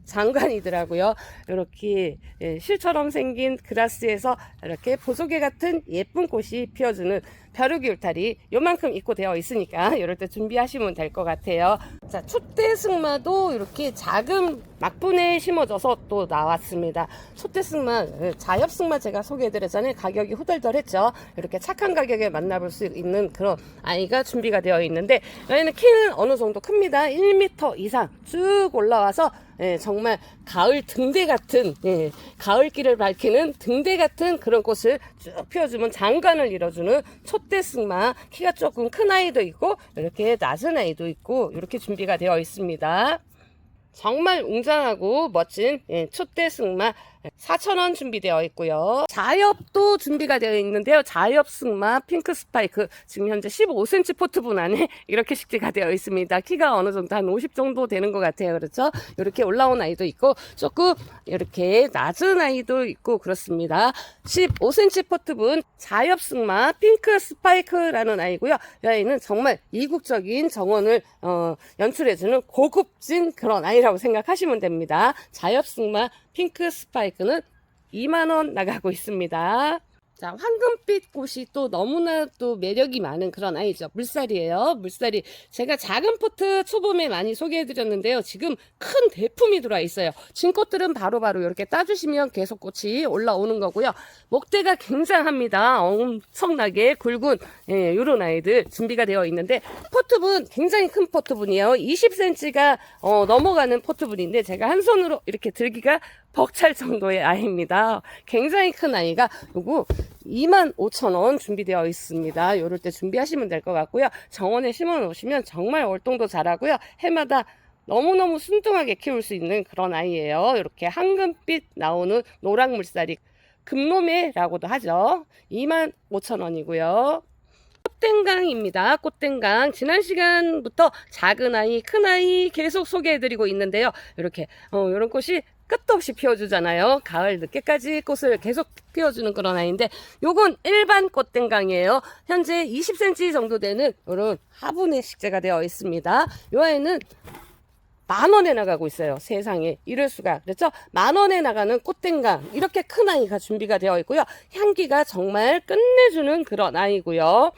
S1: 장관이더라고요. 이렇게 실처럼 생긴 그라스에서 이렇게 보조개 같은 예쁜 꽃이 피어주는 벼룩이 울타리, 요만큼 입고 되어 있으니까 이럴 때 준비하시면 될 것 같아요. 자, 촛대승마도 이렇게 작은 막분에 심어져서 또 나왔습니다. 촛대승마, 자엽승마 제가 소개해드렸잖아요. 가격이 후덜덜했죠. 이렇게 착한 가격에 만나볼 수 있는 그런 아이가 준비가 되어 있는데, 얘는 키는 어느 정도 큽니다. 1m 이상 쭉 올라와서 정말 가을 등대 같은, 가을길을 밝히는 등대 같은 그런 꽃을 쭉 피워주면 장관을 이뤄주는 촛대승마, 키가 조금 큰 아이도 있고 이렇게 낮은 아이도 있고 이렇게 준비가 되어 있습니다. 정말 웅장하고 멋진 촛대승마 4,000원 준비되어 있고요. 자엽도 준비가 되어 있는데요. 자엽승마 핑크 스파이크, 지금 현재 15cm 포트분 안에 이렇게 식재가 되어 있습니다. 키가 어느 정도 한 50 정도 되는 것 같아요. 그렇죠? 이렇게 올라온 아이도 있고 조금 이렇게 낮은 아이도 있고 그렇습니다. 15cm 포트분 자엽승마 핑크 스파이크라는 아이고요. 이 아이는 정말 이국적인 정원을 연출해주는 고급진 그런 아이라고 생각하시면 됩니다. 자엽승마 핑크 스파이크는 2만원 나가고 있습니다. 자, 황금빛 꽃이 또 너무나 또 매력이 많은 그런 아이죠. 물살이에요. 물살이. 제가 작은 포트 초봄에 많이 소개해드렸는데요. 지금 큰 대품이 들어와 있어요. 진 꽃들은 바로바로 이렇게 따주시면 계속 꽃이 올라오는 거고요. 목대가 굉장합니다. 엄청나게 굵은 이런 아이들 준비가 되어 있는데, 포트분 굉장히 큰 포트분이에요. 20cm가 넘어가는 포트분인데 제가 한 손으로 이렇게 들기가 벅찰 정도의 아이입니다. 굉장히 큰 아이가 요거 25,000원 준비되어 있습니다. 요럴 때 준비하시면 될 것 같고요. 정원에 심어 놓으시면 정말 월동도 잘하고요. 해마다 너무너무 순둥하게 키울 수 있는 그런 아이예요. 이렇게 황금빛 나오는 노랑 물살이 금노매라고도 하죠. 25,000원이고요. 꽃땡강입니다. 꽃땡강. 지난 시간부터 작은 아이, 큰 아이 계속 소개해드리고 있는데요. 이렇게 이런 꽃이 끝도 없이 피워주잖아요. 가을 늦게까지 꽃을 계속 피워주는 그런 아이인데, 요건 일반 꽃땡강이에요. 현재 20cm 정도 되는 이런 화분에 식재가 되어 있습니다. 요 아이는 10,000원에 나가고 있어요. 세상에, 이럴 수가. 그렇죠? 10,000원에 나가는 꽃땡강, 이렇게 큰 아이가 준비가 되어 있고요. 향기가 정말 끝내주는 그런 아이고요.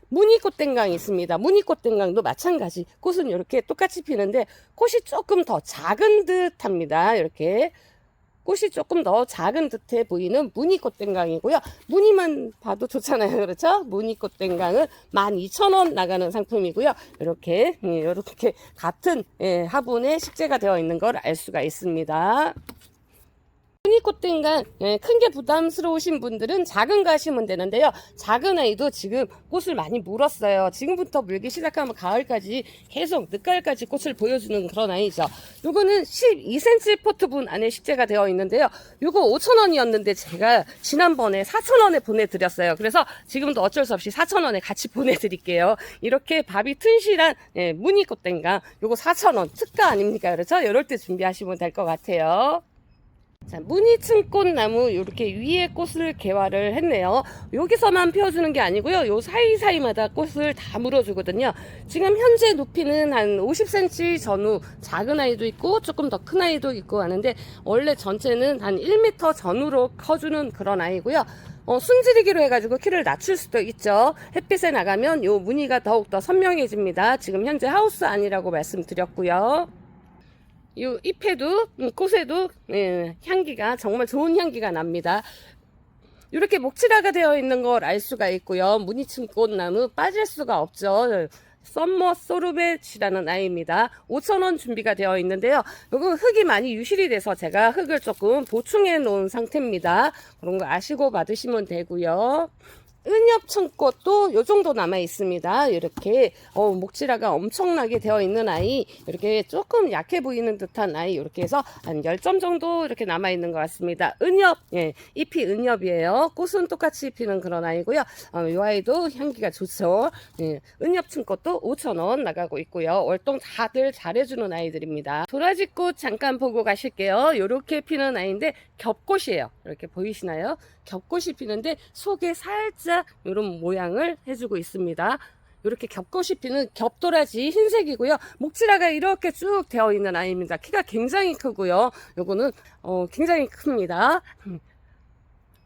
S1: 무늬꽃땡강이 있습니다. 무늬꽃땡강도 마찬가지. 꽃은 이렇게 똑같이 피는데 꽃이 조금 더 작은 듯 합니다. 이렇게 꽃이 조금 더 작은 듯해 보이는 무늬꽃땡강이고요. 무늬만 봐도 좋잖아요. 그렇죠? 무늬꽃땡강은 12,000원 나가는 상품이고요. 이렇게 같은 화분에 식재가 되어 있는 걸 알 수가 있습니다. 무늬꽃땡강 큰 게 부담스러우신 분들은 작은 거 하시면 되는데요. 작은 아이도 지금 꽃을 많이 물었어요. 지금부터 물기 시작하면 가을까지 계속 늦가을까지 꽃을 보여주는 그런 아이죠. 요거는 12cm 포트분 안에 식재가 되어 있는데요. 요거 5,000원이었는데 제가 지난번에 4,000원에 보내드렸어요. 그래서 지금도 어쩔 수 없이 4,000원에 같이 보내드릴게요. 이렇게 밥이 튼실한 무늬꽃땡강, 요거 4,000원 특가 아닙니까? 그렇죠? 이럴 때 준비하시면 될 것 같아요. 자, 무늬층꽃나무 이렇게 위에 꽃을 개화를 했네요. 여기서만 피워주는 게 아니고요. 요 사이사이마다 꽃을 다 물어주거든요. 지금 현재 높이는 한 50cm 전후 작은 아이도 있고 조금 더 큰 아이도 있고 하는데, 원래 전체는 한 1m 전후로 커주는 그런 아이고요. 순지리기로 해가지고 키를 낮출 수도 있죠. 햇빛에 나가면 요 무늬가 더욱더 선명해집니다. 지금 현재 하우스 아니라고 말씀드렸고요. 이 잎에도 꽃에도 향기가 정말 좋은 향기가 납니다. 이렇게 목칠화가 되어 있는 걸 알 수가 있고요. 무늬층꽃나무 빠질 수가 없죠. 썸머 소르벳이라는 아이입니다. 5,000원 준비가 되어 있는데요. 이거 흙이 많이 유실이 돼서 제가 흙을 조금 보충해 놓은 상태입니다. 그런 거 아시고 받으시면 되고요. 은엽청꽃도 요 정도 남아 있습니다. 이렇게 목질화가 엄청나게 되어 있는 아이, 이렇게 조금 약해 보이는 듯한 아이, 이렇게 해서 한 10점 정도 이렇게 남아 있는 것 같습니다. 은엽, 잎이 은엽이에요. 꽃은 똑같이 피는 그런 아이고요. 이 아이도 향기가 좋죠. 은엽청꽃도 5,000원 나가고 있고요. 월동 다들 잘해주는 아이들입니다. 도라지꽃 잠깐 보고 가실게요. 이렇게 피는 아이인데 겹꽃이에요. 이렇게 보이시나요? 겹꽃이 피는데 속에 살짝 이런 모양을 해주고 있습니다. 이렇게 겹꽃이 피는 겹도라지 흰색이고요. 목질화가 이렇게 쭉 되어 있는 아이입니다. 키가 굉장히 크고요. 요거는 굉장히 큽니다.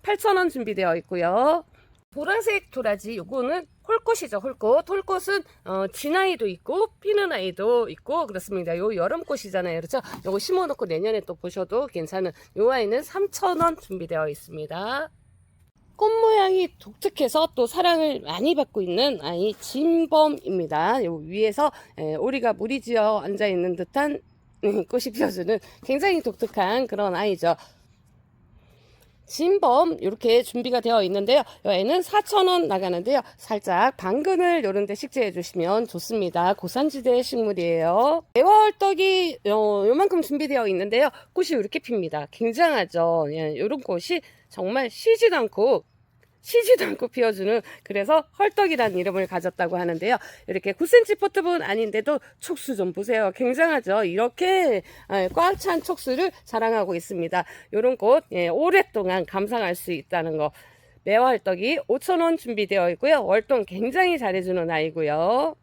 S1: 8,000원 준비되어 있고요. 보라색 도라지, 요거는 홀꽃이죠. 홀꽃. 홀꽃은 진 아이도 있고 피는 아이도 있고 그렇습니다. 요 여름꽃이잖아요. 그렇죠? 요거 심어놓고 내년에 또 보셔도 괜찮은 요 아이는 3,000원 준비되어 있습니다. 꽃 모양이 독특해서 또 사랑을 많이 받고 있는 아이 진범입니다. 요 위에서 오리가 무리지어 앉아있는 듯한 꽃이 피어주는 굉장히 독특한 그런 아이죠. 진범 이렇게 준비가 되어 있는데요. 여기는 4,000원 나가는데요. 살짝 당근을 요런데 식재해 주시면 좋습니다. 고산지대 식물이에요. 애화월떡이 요만큼 준비되어 있는데요. 꽃이 이렇게 핍니다. 굉장하죠. 이런 꽃이 정말 쉬지도 않고 피워주는, 그래서 헐떡이라는 이름을 가졌다고 하는데요. 이렇게 9cm 포트분 아닌데도 촉수 좀 보세요. 굉장하죠. 이렇게 꽉 찬 촉수를 자랑하고 있습니다. 이런 꽃 오랫동안 감상할 수 있다는 거. 매화헐떡이 5,000원 준비되어 있고요. 월동 굉장히 잘해주는 아이고요.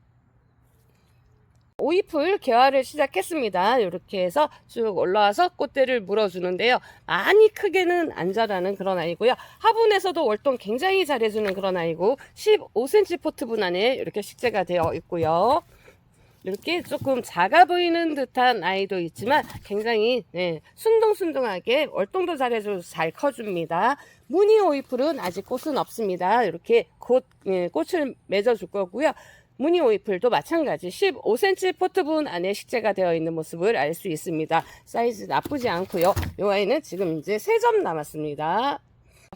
S1: 오이풀 개화를 시작했습니다. 이렇게 해서 쭉 올라와서 꽃대를 물어주는데요. 많이 크게는 안 자라는 그런 아이고요. 화분에서도 월동 굉장히 잘해주는 그런 아이고 15cm 포트분 안에 이렇게 식재가 되어 있고요. 이렇게 조금 작아 보이는 듯한 아이도 있지만 굉장히 순둥순둥하게 월동도 잘해줘서 잘 커줍니다. 무늬 오이풀은 아직 꽃은 없습니다. 이렇게 곧 꽃을 맺어줄 거고요. 무늬 오이풀도 마찬가지 15cm 포트분 안에 식재가 되어 있는 모습을 알 수 있습니다. 사이즈 나쁘지 않고요. 이 아이는 지금 이제 3점 남았습니다.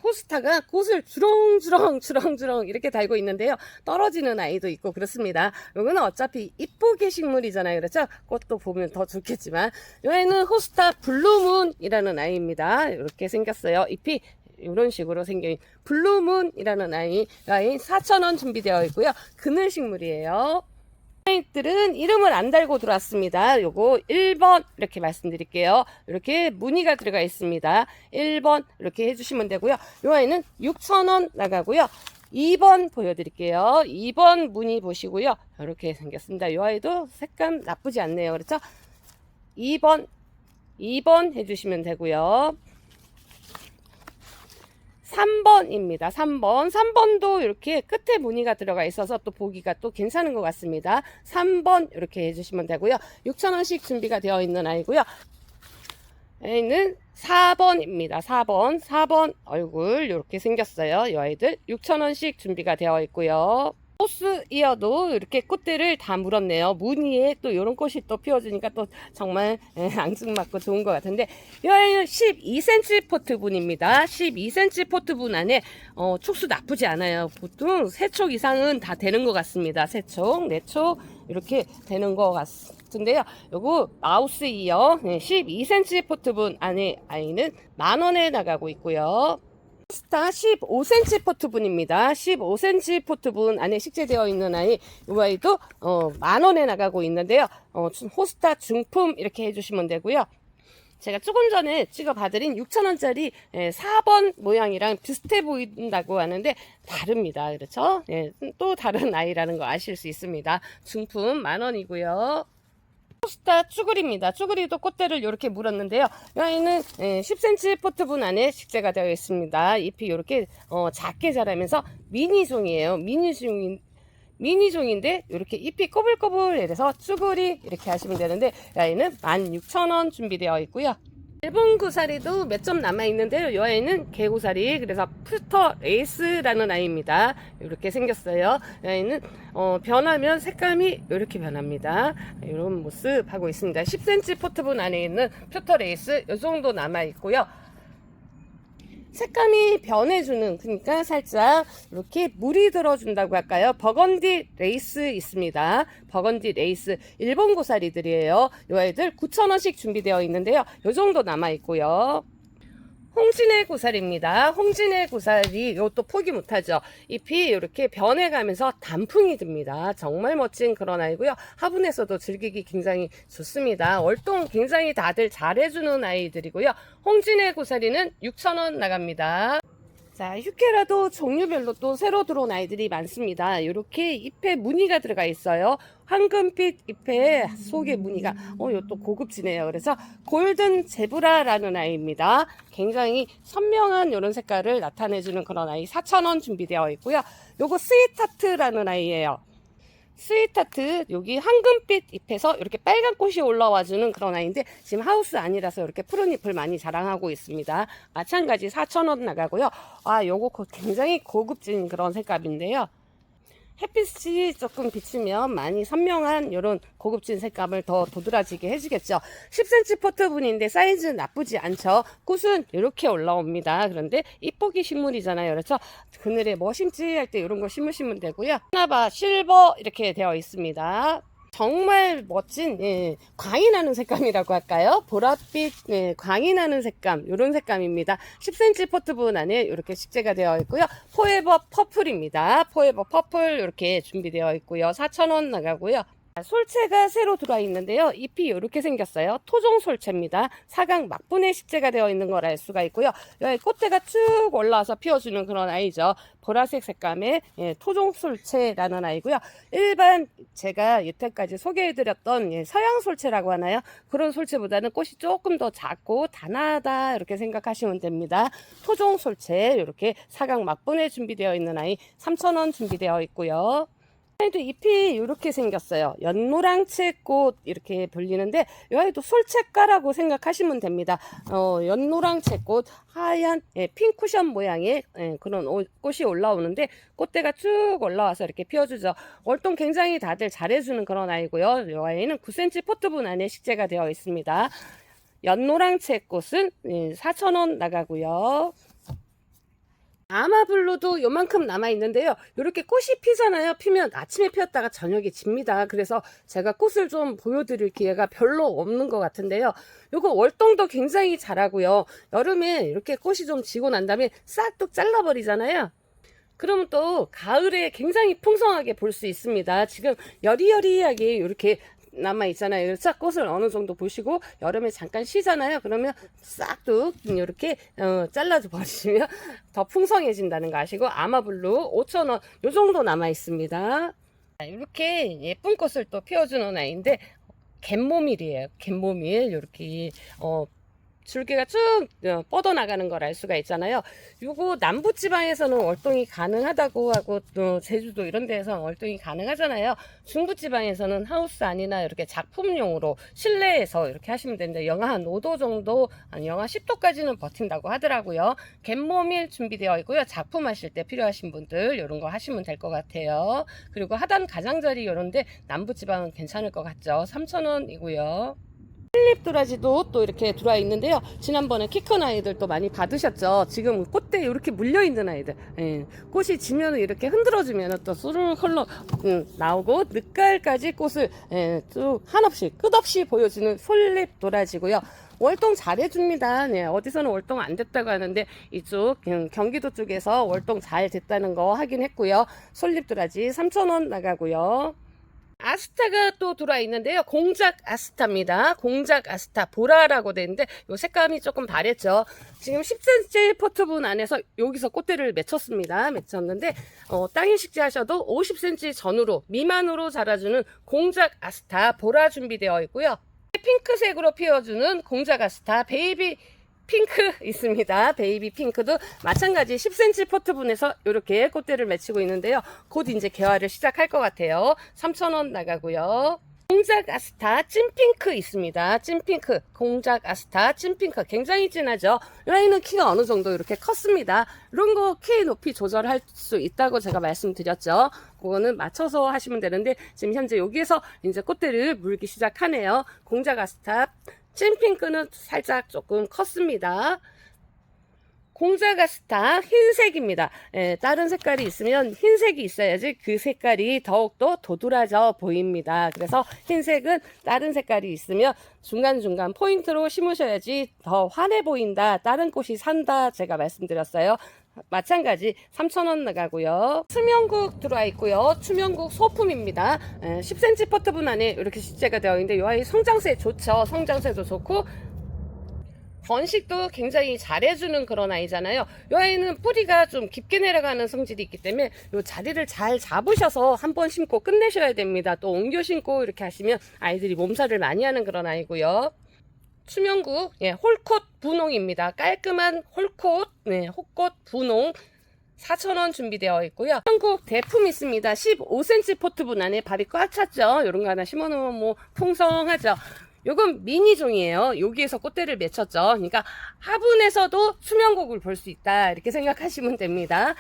S1: 호스타가 꽃을 주렁주렁 이렇게 달고 있는데요. 떨어지는 아이도 있고 그렇습니다. 이거는 어차피 이쁘게 식물이잖아요. 그렇죠? 꽃도 보면 더 좋겠지만 이 아이는 호스타 블루문이라는 아이입니다. 이렇게 생겼어요. 잎이 이런 식으로 생긴 블루문이라는 아이가 4,000원 준비되어 있고요. 그늘 식물이에요. 아이들은 이름을 안 달고 들어왔습니다. 요거 1번 이렇게 말씀드릴게요. 이렇게 무늬가 들어가 있습니다. 1번 이렇게 해주시면 되고요. 요 아이는 6,000원 나가고요. 2번 보여드릴게요. 2번 무늬 보시고요. 이렇게 생겼습니다. 요 아이도 색감 나쁘지 않네요. 그렇죠? 2번 해주시면 되고요. 3번입니다. 3번도 이렇게 끝에 무늬가 들어가 있어서 또 보기가 또 괜찮은 것 같습니다. 3번 이렇게 해주시면 되고요. 6,000원씩 준비가 되어 있는 아이고요. 얘는 4번입니다. 4번 얼굴 이렇게 생겼어요. 이 아이들 6,000원씩 준비가 되어 있고요. 호스 이어도 이렇게 꽃들을 다 물었네요. 무늬에 또 이런 꽃이 또 피워주니까 또 정말 앙증맞고 좋은 것 같은데 이 아이는 12cm 포트분입니다. 12cm 포트분 안에 촉수 나쁘지 않아요. 보통 3촉 이상은 다 되는 것 같습니다. 3촉, 4촉 이렇게 되는 것 같은데요. 요거 마우스 이어 12cm 포트분 안에 아이는 10,000원에 나가고 있고요. 호스타 15cm 포트분입니다. 15cm 포트분 안에 식재되어 있는 아이, 이 아이도 10,000원에 나가고 있는데요. 호스타 중품 이렇게 해주시면 되고요. 제가 조금 전에 찍어 봐드린 6,000원짜리 4번 모양이랑 비슷해 보인다고 하는데 다릅니다. 그렇죠? 또 다른 아이라는 거 아실 수 있습니다. 중품 10,000원이고요. 호스타 쭈구리입니다. 쭈구리도 꽃대를 이렇게 물었는데요. 이 아이는 10cm 포트분 안에 식재가 되어 있습니다. 잎이 이렇게 작게 자라면서 미니종이에요. 미니종인데 이렇게 잎이 꼬불꼬불해서 쭈구리 이렇게 하시면 되는데 이 아이는 16,000원 준비되어 있고요. 일본 고사리도 몇 점 남아 있는데요. 이 아이는 개고사리, 그래서 퓨터 레이스라는 아이입니다. 이렇게 생겼어요. 이 아이는 변하면 색감이 이렇게 변합니다. 이런 모습 하고 있습니다. 10cm 포트분 안에 있는 퓨터 레이스 이 정도 남아 있고요. 색감이 변해주는, 그러니까 살짝 이렇게 물이 들어준다고 할까요? 버건디 레이스 있습니다. 버건디 레이스 일본 고사리들이에요. 이 아이들 9,000원씩 준비되어 있는데요. 이 정도 남아 있고요. 홍진의 고사리입니다. 홍진의 고사리 이것도 포기 못하죠. 잎이 이렇게 변해가면서 단풍이 듭니다. 정말 멋진 그런 아이고요. 화분에서도 즐기기 굉장히 좋습니다. 월동 굉장히 다들 잘해주는 아이들이고요. 홍진의 고사리는 6,000원 나갑니다. 자, 휴케라도 종류별로 또 새로 들어온 아이들이 많습니다. 이렇게 잎에 무늬가 들어가 있어요. 황금빛 잎에 속에 무늬가 이것도 고급지네요. 그래서 골든 제브라라는 아이입니다. 굉장히 선명한 이런 색깔을 나타내주는 그런 아이 4,000원 준비되어 있고요. 요거 스위트하트라는 아이예요. 스위트하트, 여기 황금빛 잎에서 이렇게 빨간 꽃이 올라와주는 그런 아이인데 지금 하우스 아니라서 이렇게 푸른 잎을 많이 자랑하고 있습니다. 마찬가지 4,000원 나가고요. 요거 굉장히 고급진 그런 색감인데요. 햇빛이 조금 비치면 많이 선명한 이런 고급진 색감을 더 도드라지게 해주겠죠. 10cm 포트분인데 사이즈 나쁘지 않죠. 꽃은 이렇게 올라옵니다. 그런데 이쁘기 식물이잖아요. 그렇죠? 그늘에 뭐 심지 할 때 이런 거 심으시면 되고요. 하나바 실버 이렇게 되어 있습니다. 정말 멋진 광이 나는 색감이라고 할까요? 보랏빛 광이 나는 색감, 이런 색감입니다. 10cm 포트분 안에 이렇게 식재가 되어 있고요. 포에버 퍼플입니다. 포에버 퍼플 이렇게 준비되어 있고요. 4,000원 나가고요. 솔채가 새로 들어와 있는데요. 잎이 이렇게 생겼어요. 토종 솔채입니다. 사각 막분의 식재가 되어 있는 걸 알 수가 있고요. 여기 꽃대가 쭉 올라와서 피워주는 그런 아이죠. 보라색 색감의 토종 솔채라는 아이고요. 일반 제가 여태까지 소개해드렸던 서양 솔채라고 하나요? 그런 솔채보다는 꽃이 조금 더 작고 단아하다 이렇게 생각하시면 됩니다. 토종 솔채 이렇게 사각 막분에 준비되어 있는 아이 3,000원 준비되어 있고요. 또 잎이 이렇게 생겼어요. 연노랑채꽃 이렇게 불리는데 이 아이도 솔채가라고 생각하시면 됩니다. 연노랑채꽃 하얀 핑크션 모양의 그런 꽃이 올라오는데 꽃대가 쭉 올라와서 이렇게 피워주죠. 월동 굉장히 다들 잘해주는 그런 아이고요. 이 아이는 9cm 포트분 안에 식재가 되어 있습니다. 연노랑채꽃은 4,000원 나가고요. 아마블루도 요만큼 남아 있는데요. 이렇게 꽃이 피잖아요. 피면 아침에 피었다가 저녁에 집니다. 그래서 제가 꽃을 좀 보여드릴 기회가 별로 없는 것 같은데요. 요거 월동도 굉장히 잘하고요. 여름에 이렇게 꽃이 좀 지고 난 다음에 싹둑 잘라버리잖아요. 그러면 또 가을에 굉장히 풍성하게 볼 수 있습니다. 지금 여리여리하게 이렇게 남아 있잖아요. 그래서 꽃을 어느 정도 보시고 여름에 잠깐 쉬잖아요. 그러면 싹둑 이렇게 잘라줘 버리시면 더 풍성해진다는 거 아시고 아마블루 5,000원 요 정도 남아 있습니다. 이렇게 예쁜 꽃을 또 피워주는 아이인데 갯모밀이에요. 갯모밀 이렇게 줄기가 쭉 뻗어나가는 걸 알 수가 있잖아요. 요거 남부지방에서는 월동이 가능하다고 하고 또 제주도 이런 데에서 월동이 가능하잖아요. 중부지방에서는 하우스 안이나 이렇게 작품용으로 실내에서 이렇게 하시면 되는데 영하 한 5도 정도 아니 영하 10도까지는 버틴다고 하더라고요. 갯모밀 준비되어 있고요. 작품하실 때 필요하신 분들 이런 거 하시면 될 것 같아요. 그리고 하단 가장자리 이런데 남부지방은 괜찮을 것 같죠. 3,000원이고요. 튤립 도라지도 또 이렇게 들어와 있는데요. 지난번에 키 큰 아이들 또 많이 받으셨죠. 지금 꽃대에 이렇게 물려있는 아이들 꽃이 지면 이렇게 흔들어주면 또 수르륵 흘러 나오고 늦가을까지 꽃을 쭉 한없이 끝없이 보여주는 솔잎 도라지고요. 월동 잘해줍니다. 어디서는 월동 안 됐다고 하는데 이쪽 경기도 쪽에서 월동 잘 됐다는 거 확인했고요. 솔잎 도라지 3,000원 나가고요. 아스타가 또 들어와 있는데요. 공작 아스타입니다. 공작 아스타 보라라고 되어 있는데 요 색감이 조금 바랬죠. 지금 10cm 포트분 안에서 여기서 꽃대를 맺혔는데 땅에 식재하셔도 50cm 전후로 미만으로 자라주는 공작 아스타 보라 준비되어 있고요. 핑크색으로 피워주는 공작 아스타 베이비 핑크 있습니다. 베이비 핑크도 마찬가지 10cm 포트분에서 이렇게 꽃대를 맺히고 있는데요. 곧 이제 개화를 시작할 것 같아요. 3,000원 나가고요. 공작 아스타 찐핑크 있습니다. 찐핑크 공작 아스타 찐핑크 굉장히 진하죠. 이 아이는 키가 어느 정도 이렇게 컸습니다. 이런 거 키 높이 조절할 수 있다고 제가 말씀드렸죠. 그거는 맞춰서 하시면 되는데 지금 현재 여기에서 이제 꽃대를 물기 시작하네요. 공작 아스타 찐핑크는 살짝 조금 컸습니다. 공작 아스타 흰색입니다. 다른 색깔이 있으면 흰색이 있어야지 그 색깔이 더욱더 도드라져 보입니다. 그래서 흰색은 다른 색깔이 있으면 중간중간 포인트로 심으셔야지 더 환해 보인다. 다른 꽃이 산다. 제가 말씀드렸어요. 마찬가지 3,000원 나가고요. 투명국 들어와 있고요. 투명국 소품입니다. 10cm 포트분 안에 이렇게 식재가 되어 있는데 이 아이 성장세 좋죠. 성장세도 좋고 번식도 굉장히 잘해주는 그런 아이잖아요. 이 아이는 뿌리가 좀 깊게 내려가는 성질이 있기 때문에 이 자리를 잘 잡으셔서 한번 심고 끝내셔야 됩니다. 또 옮겨 심고 이렇게 하시면 아이들이 몸살을 많이 하는 그런 아이고요. 투명국 홀콧 분홍입니다. 깔끔한 홀콧 홀꽃 분홍 4,000원 준비되어 있고요. 투명국 대품 있습니다. 15cm 포트분 안에 밥이 꽉 찼죠. 이런 거 하나 심어놓으면 뭐 풍성하죠. 요건 미니종이에요. 여기에서 꽃대를 맺혔죠. 그러니까 화분에서도 투명국을 볼 수 있다. 이렇게 생각하시면 됩니다.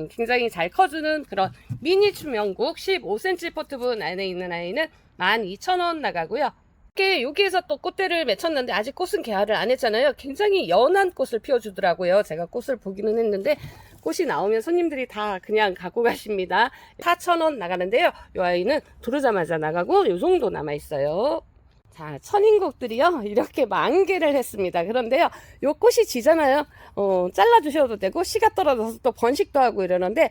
S1: 굉장히 잘 커주는 그런 미니 투명국 15cm 포트분 안에 있는 아이는 12,000원 나가고요. 이렇게 여기에서 또 꽃대를 맺혔는데 아직 꽃은 개화를 안 했잖아요. 굉장히 연한 꽃을 피워주더라고요. 제가 꽃을 보기는 했는데 꽃이 나오면 손님들이 다 그냥 갖고 가십니다. 4,000원 나가는데요. 이 아이는 두르자마자 나가고 이 정도 남아있어요. 자, 천인국들이요 이렇게 만개를 했습니다. 그런데요 요 꽃이 지잖아요. 잘라주셔도 되고 씨가 떨어져서 또 번식도 하고 이러는데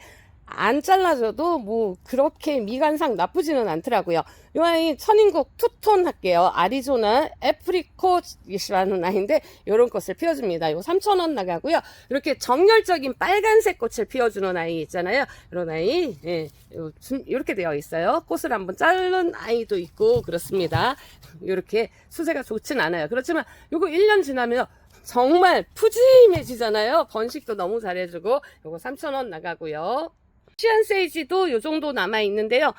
S1: 안 잘라줘도 뭐 그렇게 미관상 나쁘지는 않더라고요. 이 아이 천인국 투톤 할게요. 아리조나 애프리콧이라는 아이인데 이런 꽃을 피워줍니다. 요 3,000원 나가고요. 이렇게 정열적인 빨간색 꽃을 피워주는 아이 있잖아요. 이런 아이 이렇게 되어 있어요. 꽃을 한번 자른 아이도 있고 그렇습니다. 이렇게 수세가 좋진 않아요. 그렇지만 요거 1년 지나면 정말 푸짐해지잖아요. 번식도 너무 잘해주고 요거 3,000원 나가고요. 시안 세이지도 요 정도 남아 있는데요.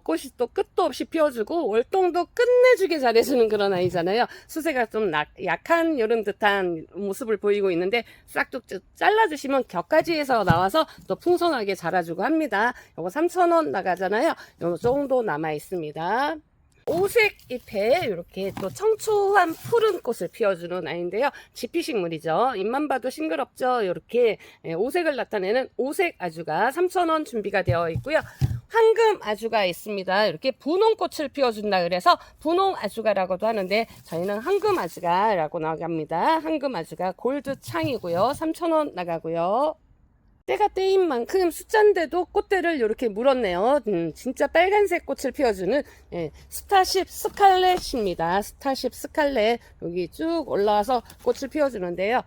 S1: 꽃이 또 끝도 없이 피워주고 월동도 끝내주게 잘해주는 그런 아이잖아요. 수세가 좀 약한 이런 듯한 모습을 보이고 있는데 싹둑 잘라주시면 격가지에서 나와서 또 풍성하게 자라주고 합니다. 요거 3,000원 나가잖아요. 요 정도 남아 있습니다. 오색 잎에 이렇게 또 청초한 푸른 꽃을 피워주는 아이인데요. 지피식물이죠. 잎만 봐도 싱그럽죠. 이렇게 오색을 나타내는 오색 아주가 3,000원 준비가 되어 있고요. 황금 아주가 있습니다. 이렇게 분홍꽃을 피워준다 그래서 분홍 아주가라고도 하는데 저희는 황금 아주가라고 나갑니다. 황금 아주가 골드 창이고요. 3,000원 나가고요. 때가 때인 만큼 숫자인데도 꽃대를 이렇게 물었네요. 진짜 빨간색 꽃을 피워주는 스타쉽 스칼렛입니다. 스타쉽 스칼렛 여기 쭉 올라와서 꽃을 피워주는데요.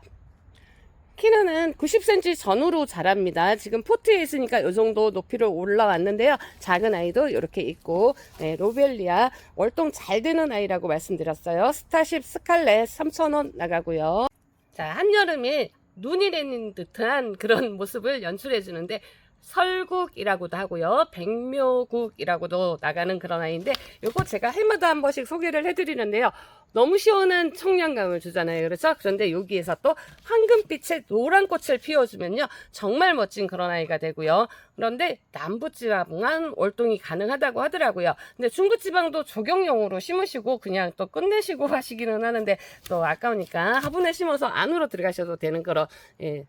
S1: 키는 90cm 전후로 자랍니다. 지금 포트에 있으니까 이 정도 높이로 올라왔는데요. 작은 아이도 이렇게 있고 로벨리아 월동 잘 되는 아이라고 말씀드렸어요. 스타쉽 스칼렛 3,000원 나가고요. 자, 한여름에 눈이 내린 듯한 그런 모습을 연출해 주는데 설국이라고도 하고요. 백묘국이라고도 나가는 그런 아이인데 요거 제가 해마다 한 번씩 소개를 해드리는데요. 너무 시원한 청량감을 주잖아요. 그런데 여기에서 또 황금빛의 노란 꽃을 피워주면요. 정말 멋진 그런 아이가 되고요. 그런데 남부지방은 월동이 가능하다고 하더라고요. 근데 중부지방도 조경용으로 심으시고 그냥 또 끝내시고 하시기는 하는데 또 아까우니까 화분에 심어서 안으로 들어가셔도 되는 그런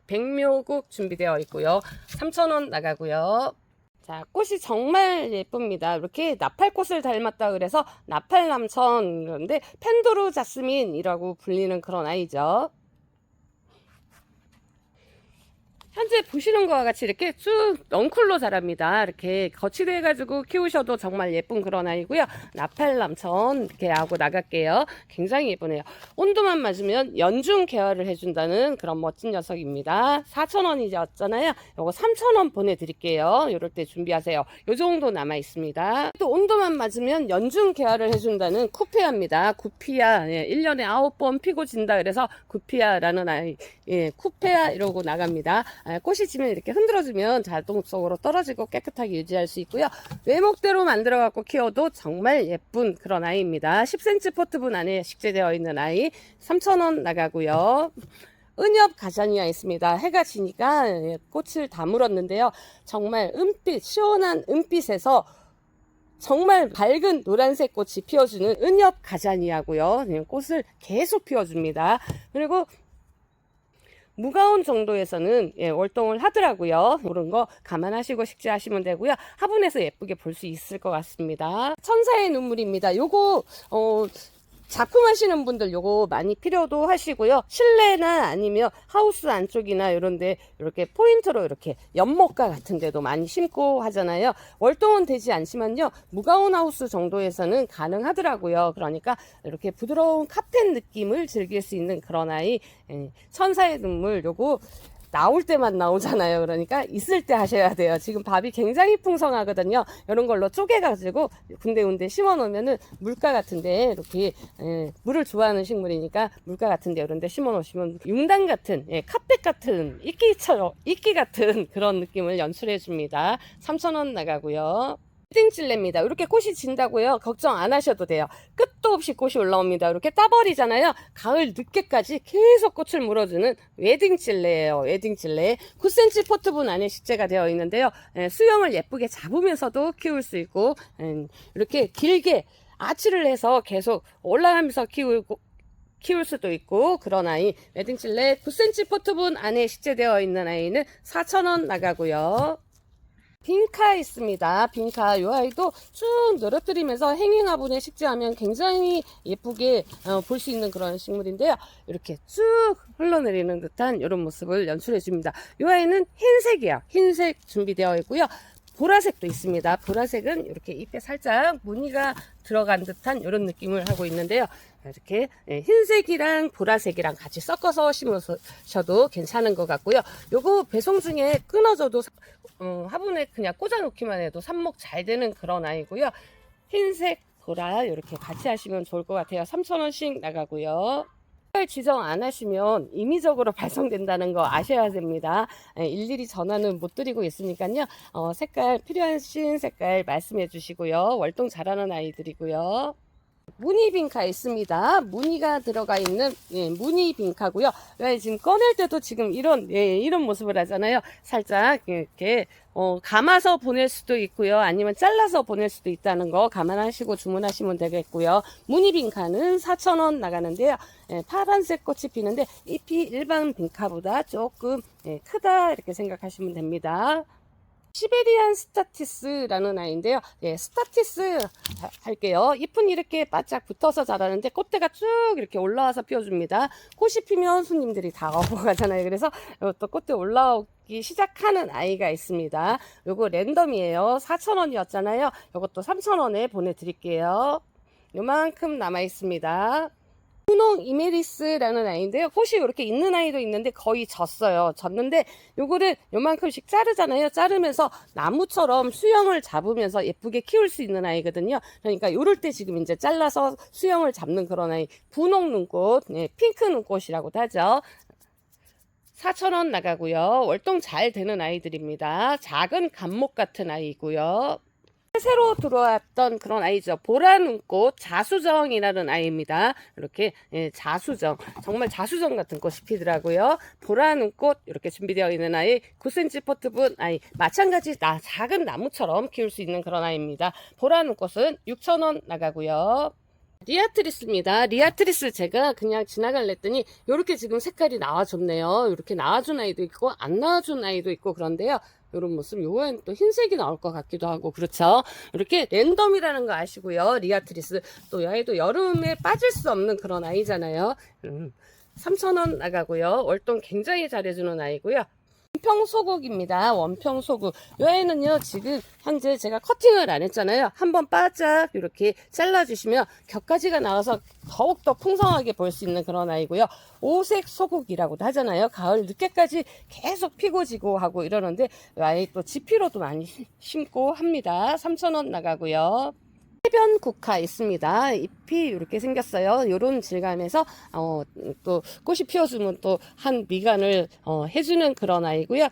S1: 백묘국 준비되어 있고요. 3,000원 나가고요. 자, 꽃이 정말 예쁩니다. 이렇게 나팔꽃을 닮았다 그래서 나팔남천, 그런데 펜도르 자스민이라고 불리는 그런 아이죠. 현재 보시는 것과 같이 이렇게 쭉 넝쿨로 자랍니다. 이렇게 거치대 가지고 키우셔도 정말 예쁜 그런 아이고요. 나팔남천 이렇게 하고 나갈게요. 굉장히 예쁘네요. 온도만 맞으면 연중 개화를 해준다는 그런 멋진 녀석입니다. 4,000원이었잖아요. 요거 3,000원 보내드릴게요. 이럴 때 준비하세요. 요 정도 남아 있습니다. 또 온도만 맞으면 연중 개화를 해준다는 쿠페아입니다. 구피아 1년에 9번 피고 진다 그래서 구피아라는 아이 쿠페아 이러고 나갑니다. 꽃이 지면 이렇게 흔들어주면 자동적으로 떨어지고 깨끗하게 유지할 수 있고요. 외목대로 만들어 갖고 키워도 정말 예쁜 그런 아이입니다. 10cm 포트분 안에 식재되어 있는 아이 3,000원 나가고요. 은엽 가자니아 있습니다. 해가 지니까 꽃을 다 물었는데요. 정말 은빛, 시원한 은빛에서 정말 밝은 노란색 꽃이 피워주는 은엽 가자니아고요. 꽃을 계속 피워줍니다. 그리고 무가온 정도에서는 월동을 하더라고요. 그런 거 감안하시고 식재하시면 되고요. 화분에서 예쁘게 볼 수 있을 것 같습니다. 천사의 눈물입니다. 요거 작품 하시는 분들 요거 많이 필요도 하시고요. 실내나 아니면 하우스 안쪽이나 이런데 이렇게 포인트로 이렇게 연못가 같은 데도 많이 심고 하잖아요. 월동은 되지 않지만요. 무가온 하우스 정도에서는 가능하더라고요. 그러니까 이렇게 부드러운 카펫 느낌을 즐길 수 있는 그런 아이 천사의 눈물 요거 나올 때만 나오잖아요. 그러니까 있을 때 하셔야 돼요. 지금 밥이 굉장히 풍성하거든요. 이런 걸로 쪼개가지고 군데군데 심어 놓으면은 물가 같은데 이렇게 물을 좋아하는 식물이니까 물가 같은데 이런 데 심어 놓으시면 융단 같은 카펫 같은 이끼 같은 그런 느낌을 연출해 줍니다. 3,000원 나가고요. 웨딩찔레입니다. 이렇게 꽃이 진다고요. 걱정 안 하셔도 돼요. 끝도 없이 꽃이 올라옵니다. 이렇게 따버리잖아요. 가을 늦게까지 계속 꽃을 물어주는 웨딩찔레예요. 웨딩찔레 9cm 포트분 안에 식재가 되어 있는데요. 수영을 예쁘게 잡으면서도 키울 수 있고 이렇게 길게 아치를 해서 계속 올라가면서 키울 수도 있고 그런 아이 웨딩찔레 9cm 포트분 안에 식재되어 있는 아이는 4,000원 나가고요. 빈카 있습니다. 빈카 이 아이도 쭉 늘어뜨리면서 행인 화분에 식재하면 굉장히 예쁘게 볼 수 있는 그런 식물인데요. 이렇게 쭉 흘러내리는 듯한 이런 모습을 연출해 줍니다. 이 아이는 흰색이에요. 흰색 준비되어 있고요. 보라색도 있습니다. 보라색은 이렇게 잎에 살짝 무늬가 들어간 듯한 이런 느낌을 하고 있는데요. 이렇게 흰색이랑 보라색이랑 같이 섞어서 심으셔도 괜찮은 것 같고요. 요거 배송 중에 끊어져도 화분에 그냥 꽂아 놓기만 해도 삽목 잘 되는 그런 아이고요. 흰색, 보라 이렇게 같이 하시면 좋을 것 같아요. 3,000원씩 나가고요. 색깔 지정 안 하시면 임의적으로 발송된다는 거 아셔야 됩니다. 일일이 전화는 못 드리고 있으니까요. 색깔 필요하신 색깔 말씀해 주시고요. 월동 잘하는 아이들이고요. 무늬 빈카 있습니다. 무늬가 들어가 있는 무늬 빈카고요. 지금 꺼낼 때도 지금 이런 모습을 하잖아요. 살짝 이렇게 감아서 보낼 수도 있고요. 아니면 잘라서 보낼 수도 있다는 거 감안하시고 주문하시면 되겠고요. 무늬 빈카는 4,000원 나가는데요. 파란색 꽃이 피는데 잎이 일반 빈카보다 조금 크다 이렇게 생각하시면 됩니다. 시베리안 스타티스라는 아이인데요. 스타티스 할게요. 잎은 이렇게 바짝 붙어서 자라는데 꽃대가 쭉 이렇게 올라와서 피워줍니다. 꽃이 피면 손님들이 다 넘어가잖아요. 그래서 또 꽃대 올라오기 시작하는 아이가 있습니다. 요거 랜덤이에요. 4,000원이었잖아요. 요것도 3,000원에 보내드릴게요. 요만큼 남아 있습니다. 분홍 이메리스라는 아이인데요. 꽃이 이렇게 있는 아이도 있는데 거의 졌어요. 졌는데 요거를 요만큼씩 자르잖아요. 자르면서 나무처럼 수영을 잡으면서 예쁘게 키울 수 있는 아이거든요. 그러니까 요럴 때 지금 이제 잘라서 수영을 잡는 그런 아이. 분홍 눈꽃, 핑크 눈꽃이라고도 하죠. 4,000원 나가고요. 월동 잘 되는 아이들입니다. 작은 감목 같은 아이고요. 새로 들어왔던 그런 아이죠. 보라눈꽃 자수정이라는 아이입니다. 이렇게 자수정, 정말 자수정 같은 꽃이 피더라고요. 보라눈꽃 이렇게 준비되어 있는 아이, 9cm 포트분 아이, 마찬가지 작은 나무처럼 키울 수 있는 그런 아이입니다. 보라눈꽃은 6,000원 나가고요. 리아트리스입니다. 리아트리스 제가 그냥 지나갈랬더니 이렇게 지금 색깔이 나와줬네요. 이렇게 나와준 아이도 있고 안 나와준 아이도 있고 그런데요. 이런 모습, 요건 또 흰색이 나올 것 같기도 하고, 그렇죠? 이렇게 랜덤이라는 거 아시고요. 리아트리스. 또 이 아이도 여름에 빠질 수 없는 그런 아이잖아요. 3,000원 나가고요. 월동 굉장히 잘해주는 아이고요. 원평소국입니다. 원평소국. 이 아이는요, 지금 현재 제가 커팅을 안 했잖아요. 한번 바짝 이렇게 잘라주시면 겹가지가 나와서 더욱더 풍성하게 볼 수 있는 그런 아이고요. 오색 소국이라고도 하잖아요. 가을 늦게까지 계속 피고 지고 하고 이러는데, 이 아이 또 지피로도 많이 심고 합니다. 3,000원 나가고요. 해변 국화 있습니다. 잎이 이렇게 생겼어요. 이런 질감에서 또 꽃이 피어주면 또 한 미간을 해주는 그런 아이고요.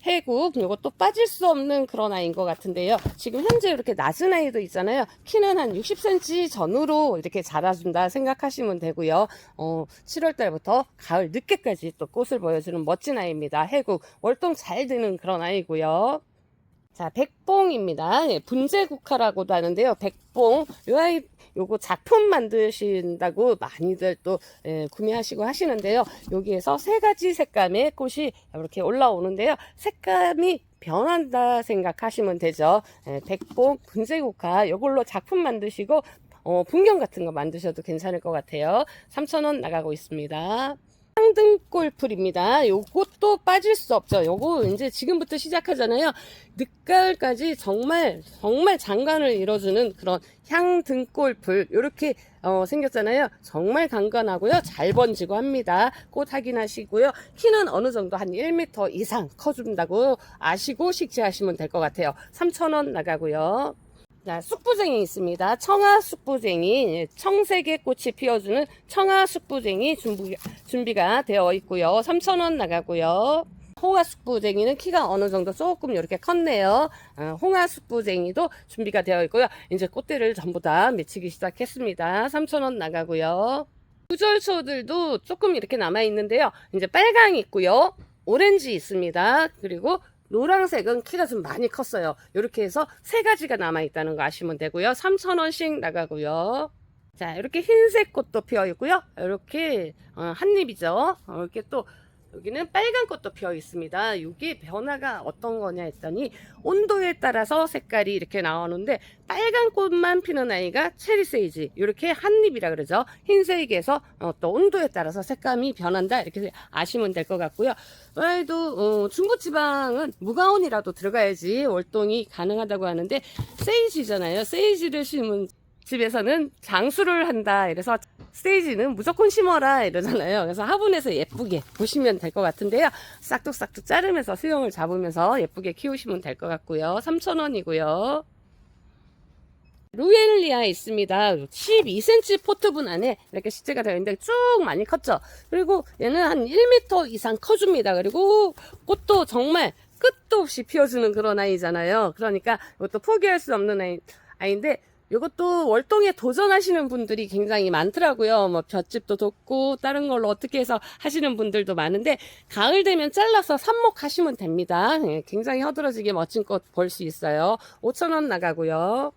S1: 해국 이것도 빠질 수 없는 그런 아이인 것 같은데요. 지금 현재 이렇게 낮은 아이도 있잖아요. 키는 한 60cm 전후로 이렇게 자라준다 생각하시면 되고요. 7월 달부터 가을 늦게까지 또 꽃을 보여주는 멋진 아이입니다. 해국 월동 잘 되는 그런 아이고요. 자, 백봉입니다. 분재국화라고도 하는데요. 백봉, 요 아이, 요거 작품 만드신다고 많이들 또 구매하시고 하시는데요. 여기에서 세 가지 색감의 꽃이 이렇게 올라오는데요. 색감이 변한다 생각하시면 되죠. 백봉, 분재국화, 요걸로 작품 만드시고, 풍경 같은 거 만드셔도 괜찮을 것 같아요. 3,000원 나가고 있습니다. 향등골풀입니다. 요것도 빠질 수 없죠. 요거 이제 지금부터 시작하잖아요. 늦가을까지 정말 장관을 이뤄주는 그런 향등골풀 요렇게 생겼잖아요. 정말 강건하고요. 잘 번지고 합니다. 꽃 확인하시고요. 키는 어느 정도 한 1m 이상 커준다고 아시고 식재하시면 될 것 같아요. 3,000원 나가고요. 자, 쑥부쟁이 있습니다. 청아 쑥부쟁이, 청색의 꽃이 피어주는 청아 쑥부쟁이 준비가 되어 있고요. 3,000원 나가고요. 홍아 쑥부쟁이는 키가 어느 정도 조금 이렇게 컸네요. 홍아 쑥부쟁이도 준비가 되어 있고요. 이제 꽃대를 전부 다 맺히기 시작했습니다. 3,000원 나가고요. 구절초들도 조금 이렇게 남아 있는데요. 이제 빨강 있고요. 오렌지 있습니다. 그리고 노란색은 키가 좀 많이 컸어요. 이렇게 해서 세 가지가 남아 있다는 거 아시면 되고요. 3,000원씩 나가고요. 자, 이렇게 흰색 꽃도 피어 있고요. 이렇게 한 입이죠. 이렇게 또 여기는 빨간 꽃도 피어 있습니다. 이게 변화가 어떤 거냐 했더니 온도에 따라서 색깔이 이렇게 나오는데 빨간 꽃만 피는 아이가 체리 세이지, 이렇게 한잎이라 그러죠. 흰색에서 또 온도에 따라서 색감이 변한다, 이렇게 아시면 될 것 같고요. 또 중부지방은 무가온이라도 들어가야지 월동이 가능하다고 하는데, 세이지잖아요. 세이지를 심은 집에서는 장수를 한다, 이래서 스테이지는 무조건 심어라 이러잖아요. 그래서 화분에서 예쁘게 보시면 될 것 같은데요. 싹둑싹둑 자르면서 수영을 잡으면서 예쁘게 키우시면 될 것 같고요. 3,000원이고요. 루엘리아 있습니다. 12cm 포트분 안에 이렇게 식재가 되어 있는데 쭉 많이 컸죠. 그리고 얘는 한 1m 이상 커줍니다. 그리고 꽃도 정말 끝도 없이 피워주는 그런 아이잖아요. 그러니까 이것도 포기할 수 없는 아이인데, 이것도 월동에 도전하시는 분들이 굉장히 많더라고요. 뭐 볏짚도 돋고 다른 걸로 어떻게 해서 하시는 분들도 많은데, 가을 되면 잘라서 삽목하시면 됩니다. 굉장히 허드러지게 멋진 꽃 볼 수 있어요. 5,000원 나가고요.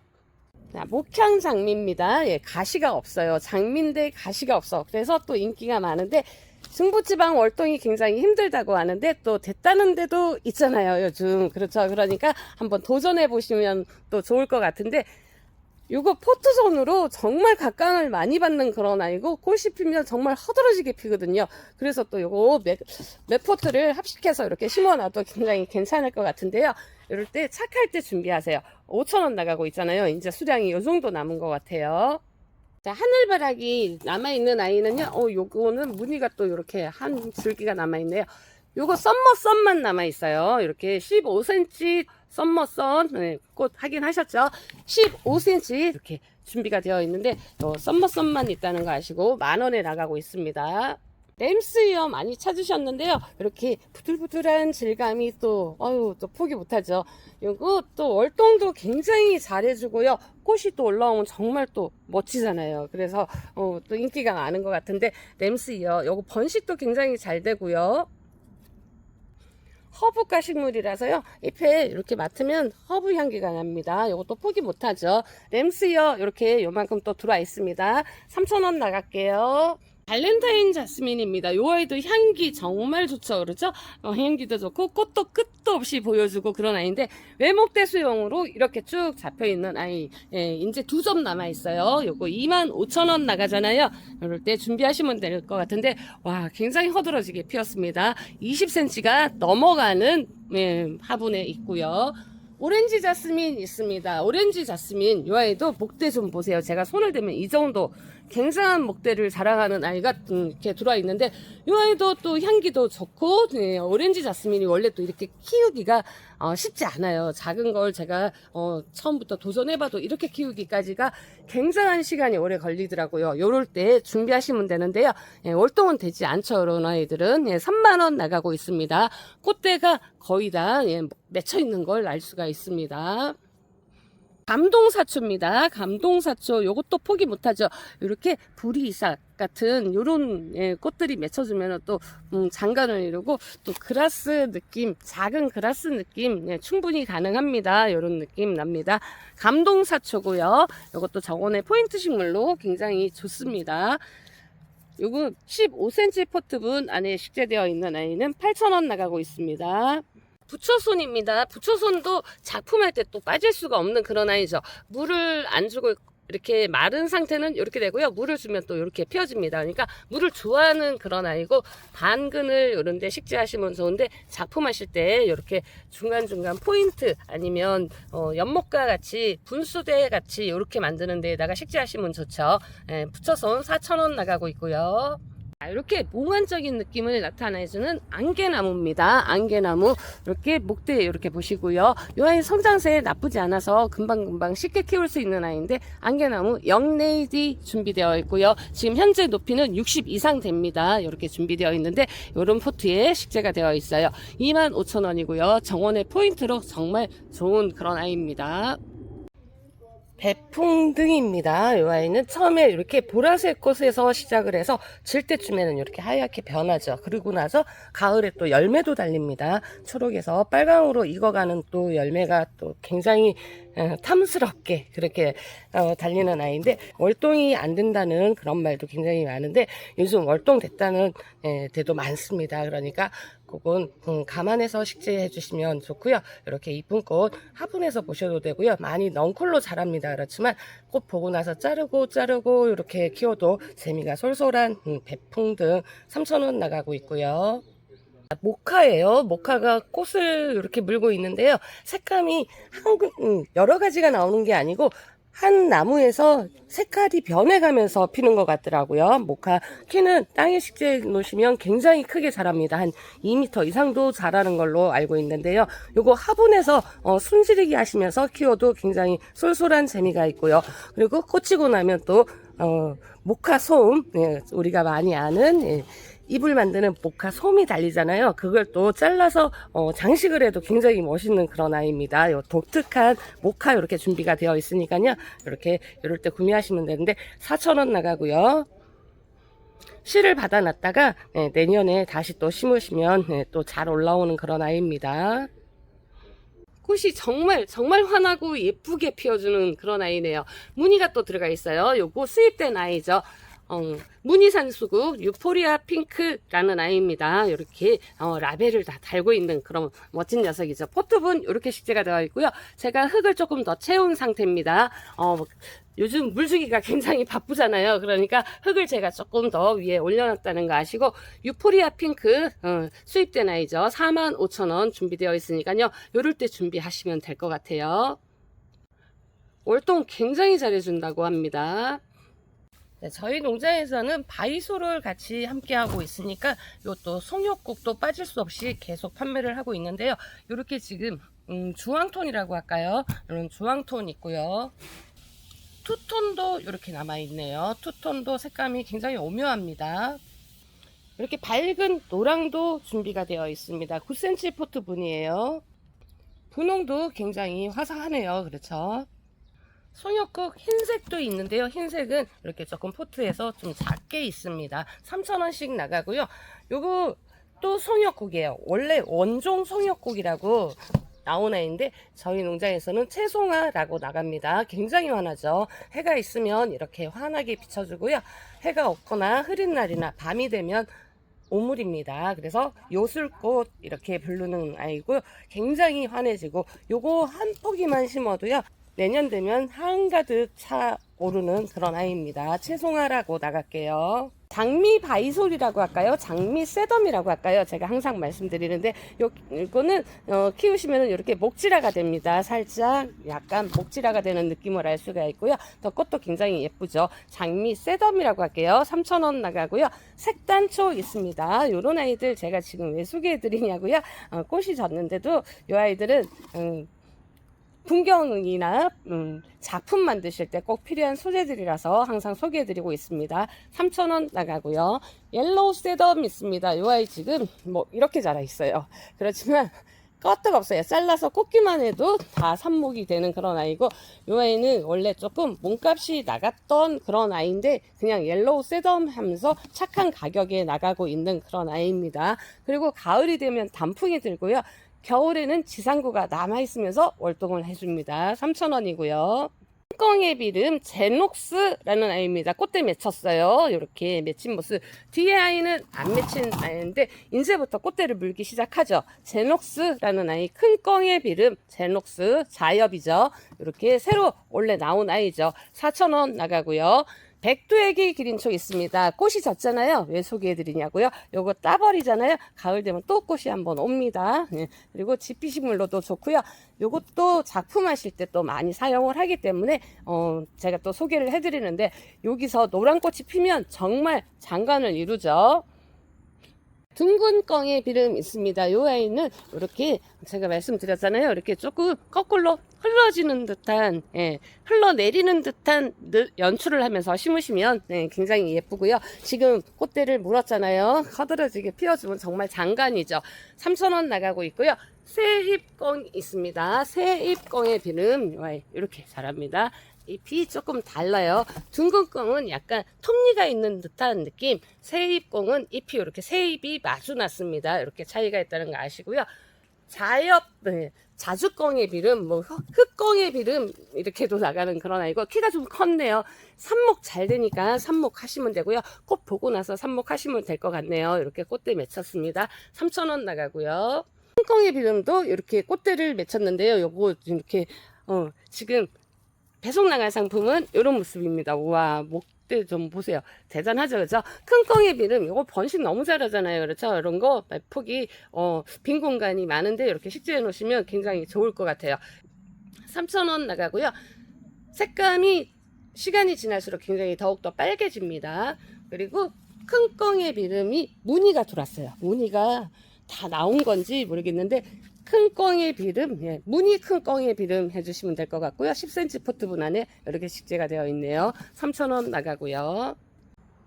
S1: 자, 목향 장미입니다. 예, 가시가 없어요. 장미인데 가시가 없어. 그래서 또 인기가 많은데, 중부지방 월동이 굉장히 힘들다고 하는데 또 됐다는 데도 있잖아요, 요즘. 그렇죠. 그러니까 한번 도전해 보시면 또 좋을 것 같은데, 요거 포트존으로 정말 각광을 많이 받는 그런 아이고, 꽃이 피면 정말 허드러지게 피거든요. 그래서 또 요거 몇 포트를 합식해서 이렇게 심어놔도 굉장히 괜찮을 것 같은데요. 이럴 때 착할 때 준비하세요. 5,000원 나가고 있잖아요. 이제 수량이 요 정도 남은 것 같아요. 자, 하늘바라기 남아있는 아이는요, 요거는 무늬가 또 이렇게 한 줄기가 남아있네요. 요거 썸머썬만 남아있어요. 이렇게 15cm 썸머썬, 네, 꽃 확인하셨죠? 15cm 이렇게 준비가 되어 있는데, 썸머썬만 있다는 거 아시고 10,000원에 나가고 있습니다. 램스이어 많이 찾으셨는데요. 이렇게 부들부들한 질감이 또 포기 못하죠. 요거 또 월동도 굉장히 잘해주고요. 꽃이 또 올라오면 정말 또 멋지잖아요. 그래서 또 인기가 많은 것 같은데, 램스이어 요거 번식도 굉장히 잘 되고요. 허브가 식물이라서요, 잎에 이렇게 맡으면 허브 향기가 납니다. 이것도 포기 못하죠. 램스이어 이렇게 요만큼 또 들어와 있습니다. 3,000원 나갈게요. 발렌타인 자스민입니다. 요 아이도 향기 정말 좋죠, 그렇죠? 향기도 좋고 꽃도 끝도 없이 보여주고 그런 아이인데, 외목대수용으로 이렇게 쭉 잡혀있는 아이, 예, 이제 2점 남아있어요. 요거 25,000원 나가잖아요. 이럴 때 준비하시면 될 것 같은데, 와, 굉장히 허드러지게 피었습니다. 20cm가 넘어가는, 예, 화분에 있고요. 오렌지 자스민 있습니다. 오렌지 자스민, 이 아이도 목대 좀 보세요. 제가 손을 대면 이 정도 굉장한 목대를 자랑하는 아이가 이렇게 들어와 있는데, 이 아이도 또 향기도 좋고, 네, 오렌지 자스민이 원래 또 이렇게 키우기가 쉽지 않아요. 작은 걸 제가 처음부터 도전해봐도 이렇게 키우기까지가 굉장한 시간이 오래 걸리더라고요. 요럴 때 준비하시면 되는데요. 예, 월동은 되지 않죠, 이런 아이들은. 예, 30,000원 나가고 있습니다. 꽃대가 거의 다 맺혀 있는 걸 알 수가 있습니다. 감동사초입니다. 감동사초, 요것도 포기 못하죠. 이렇게 부리이삭 같은 요런, 예, 꽃들이 맺혀주면 또 장관을 이루고, 또 그라스 느낌, 작은 그라스 느낌, 예, 충분히 가능합니다. 요런 느낌 납니다. 감동사초고요. 요것도 정원의 포인트 식물로 굉장히 좋습니다. 요거 15cm 포트분 안에 식재되어 있는 아이는 8,000원 나가고 있습니다. 부초손입니다. 부초손도 작품할 때 또 빠질 수가 없는 그런 아이죠. 물을 안 주고 이렇게 마른 상태는 이렇게 되고요. 물을 주면 또 이렇게 피어집니다. 그러니까 물을 좋아하는 그런 아이고, 반근을 이런 데 식재하시면 좋은데, 작품하실 때 이렇게 중간중간 포인트 아니면 연못과 같이 분수대 같이 이렇게 만드는 데에다가 식재하시면 좋죠. 예, 부초손 4,000원 나가고 있고요. 이렇게 몽환적인 느낌을 나타내주는 안개나무입니다. 안개나무 이렇게 목대 이렇게 보시고요. 이 아이 성장세 나쁘지 않아서 금방금방 쉽게 키울 수 있는 아이인데, 안개나무 영레이디 준비되어 있고요. 지금 현재 높이는 60 이상 됩니다. 이렇게 준비되어 있는데, 이런 포트에 식재가 되어 있어요. 25,000원이고요. 정원의 포인트로 정말 좋은 그런 아이입니다. 배풍등입니다. 이 아이는 처음에 이렇게 보라색 꽃에서 시작을 해서 질 때쯤에는 이렇게 하얗게 변하죠. 그리고 나서 가을에 또 열매도 달립니다. 초록에서 빨강으로 익어가는 또 열매가 또 굉장히 탐스럽게 그렇게 달리는 아이인데, 월동이 안 된다는 그런 말도 굉장히 많은데 요즘 월동 됐다는 데도 많습니다. 그러니까 그건 감안해서 식재해 주시면 좋고요. 이렇게 이쁜 꽃 화분에서 보셔도 되고요. 많이 넝쿨로 자랍니다. 그렇지만 꽃 보고 나서 자르고 이렇게 키워도 재미가 솔솔한 배풍등 3,000원 나가고 있고요. 모카예요. 모카가 꽃을 이렇게 물고 있는데요. 색감이 여러 가지가 나오는 게 아니고 한 나무에서 색깔이 변해가면서 피는 것 같더라고요. 모카 키는 땅에 식재해 놓으시면 굉장히 크게 자랍니다. 한 2m 이상도 자라는 걸로 알고 있는데요. 요거 화분에서 순지르기 하시면서 키워도 굉장히 쏠쏠한 재미가 있고요. 그리고 꽂히고 나면 또 모카 소음, 우리가 많이 아는 이불 만드는 모카 솜이 달리잖아요. 그걸 또 잘라서 장식을 해도 굉장히 멋있는 그런 아이입니다. 요 독특한 모카 이렇게 준비가 되어 있으니까요. 이렇게 이럴 때 구매하시면 되는데 4,000원 나가고요. 씨를 받아놨다가 내년에 다시 또 심으시면 또 잘 올라오는 그런 아이입니다. 꽃이 정말 환하고 예쁘게 피워주는 그런 아이네요. 무늬가 또 들어가 있어요. 요거 수입된 아이죠. 무늬산수국 유포리아 핑크라는 아이입니다. 이렇게 라벨을 다 달고 있는 그런 멋진 녀석이죠. 포트분 이렇게 식재가 되어 있고요. 제가 흙을 조금 더 채운 상태입니다. 요즘 물주기가 굉장히 바쁘잖아요. 그러니까 흙을 제가 조금 더 위에 올려놨다는 거 아시고, 유포리아 핑크 수입된 아이죠. 45,000원 준비되어 있으니까요. 요럴 때 준비하시면 될 것 같아요. 월동 굉장히 잘해준다고 합니다. 네, 저희 농장에서는 바이소를 같이 함께 하고 있으니까 요또 송엽국도 빠질 수 없이 계속 판매를 하고 있는데요. 이렇게 지금 주황톤이라고 할까요? 이런 주황톤 있고요. 투톤도 이렇게 남아 있네요. 투톤도 색감이 굉장히 오묘합니다. 이렇게 밝은 노랑도 준비가 되어 있습니다. 9cm 포트 분이에요. 분홍도 굉장히 화사하네요. 그렇죠? 송엽국 흰색도 있는데요. 흰색은 이렇게 조금 포트에서 좀 작게 있습니다. 3,000원씩 나가고요. 요거 또 송엽국이에요. 원래 원종 송엽국이라고 나온 아이인데 저희 농장에서는 채송화라고 나갑니다. 굉장히 환하죠. 해가 있으면 이렇게 환하게 비춰주고요. 해가 없거나 흐린 날이나 밤이 되면 오물입니다. 그래서 요술꽃 이렇게 부르는 아이고 굉장히 환해지고, 요거 한 포기만 심어도요 내년 되면 한가득 차 오르는 그런 아이입니다. 채송화라고 나갈게요. 장미 바이솔이라고 할까요? 장미 셋덤이라고 할까요? 제가 항상 말씀드리는데 이거는 키우시면 이렇게 목지라가 됩니다. 살짝 약간 목지라가 되는 느낌을 알 수가 있고요. 더 꽃도 굉장히 예쁘죠. 장미 셋덤이라고 할게요. 3,000원 나가고요. 색단초 있습니다. 요런 아이들 제가 지금 왜 소개해 드리냐고요. 꽃이 졌는데도 이 아이들은 풍경이나 작품 만드실 때 꼭 필요한 소재들이라서 항상 소개해드리고 있습니다. 3,000원 나가고요. 옐로우 셋덤 있습니다. 이 아이 지금 뭐 이렇게 자라 있어요. 그렇지만 껐떡 없어요. 잘라서 꽂기만 해도 다 삽목이 되는 그런 아이고, 이 아이는 원래 조금 몸값이 나갔던 그런 아이인데 그냥 옐로우 셋덤 하면서 착한 가격에 나가고 있는 그런 아이입니다. 그리고 가을이 되면 단풍이 들고요. 겨울에는 지상구가 남아있으면서 월동을 해줍니다. 3,000원이고요. 콩콩의 비름 제녹스라는 아이입니다. 꽃대 맺혔어요. 이렇게 맺힌 모습. 뒤에 아이는 안 맺힌 아이인데 이제부터 꽃대를 물기 시작하죠. 제녹스라는 아이, 큰 껑의 비름 제녹스 자엽이죠. 이렇게 새로 원래 나온 아이죠. 4,000원 나가고요. 백두애기 기린초 있습니다. 꽃이 졌잖아요. 왜 소개해드리냐고요. 요거 따버리잖아요. 가을 되면 또 꽃이 한번 옵니다. 그리고 지피식물로도 좋고요. 요것도 작품하실 때 또 많이 사용을 하기 때문에 제가 또 소개를 해드리는데, 여기서 노란 꽃이 피면 정말 장관을 이루죠. 둥근 껑의 비름 있습니다. 이 아이는 이렇게 제가 말씀드렸잖아요. 이렇게 조금 거꾸로 흘러지는 듯한, 흘러내리는 듯한 연출을 하면서 심으시면 굉장히 예쁘고요. 지금 꽃대를 물었잖아요. 커들어지게 피워주면 정말 장관이죠. 3,000원 나가고 있고요. 새잎껑 있습니다. 새잎껑의 비름 이렇게 자랍니다. 잎이 조금 달라요. 둥근꽁은 약간 톱니가 있는 듯한 느낌, 새잎꽁은 잎이 이렇게 새잎이 마주 났습니다. 이렇게 차이가 있다는 거 아시고요. 자주꽁의 비름, 뭐 흑꽁의 비름 이렇게도 나가는 그런 아이고, 키가 좀 컸네요. 삽목 잘 되니까 삽목 하시면 되고요. 꽃 보고 나서 삽목 하시면 될 것 같네요. 이렇게 꽃대 맺혔습니다. 3,000원 나가고요. 흑꽁의 비름도 이렇게 꽃대를 맺혔는데요. 요거 이렇게 지금 배송 나갈 상품은 이런 모습입니다. 우와, 목대 좀 보세요. 대단하죠, 그죠? 큰 꽁의 비름, 이거 번식 너무 잘하잖아요. 그렇죠? 이런 거 폭이 빈 공간이 많은데 이렇게 식재해 놓으시면 굉장히 좋을 것 같아요. 3,000원 나가고요. 색감이 시간이 지날수록 굉장히 더욱더 빨개집니다. 그리고 큰 꽁의 비름이 무늬가 돌았어요. 무늬가 다 나온 건지 모르겠는데 큰 꽁의 비름, 무늬 큰 꽁의 비름 해주시면 될 것 같고요. 10cm 포트분 안에 이렇게 식재가 되어 있네요. 3,000원 나가고요.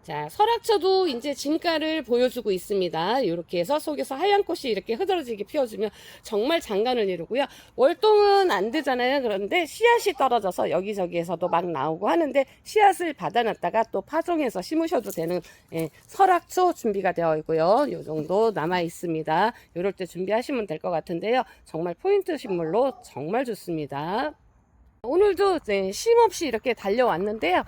S1: 자, 설악초도 이제 진가를 보여주고 있습니다. 이렇게 해서 속에서 하얀 꽃이 이렇게 흐드러지게 피어주면 정말 장관을 이루고요. 월동은 안 되잖아요. 그런데 씨앗이 떨어져서 여기저기에서도 막 나오고 하는데 씨앗을 받아놨다가 또 파종해서 심으셔도 되는 설악초 준비가 되어 있고요. 이 정도 남아 있습니다. 이럴 때 준비하시면 될 것 같은데요. 정말 포인트 식물로 정말 좋습니다. 오늘도 쉼없이 이렇게 달려왔는데요.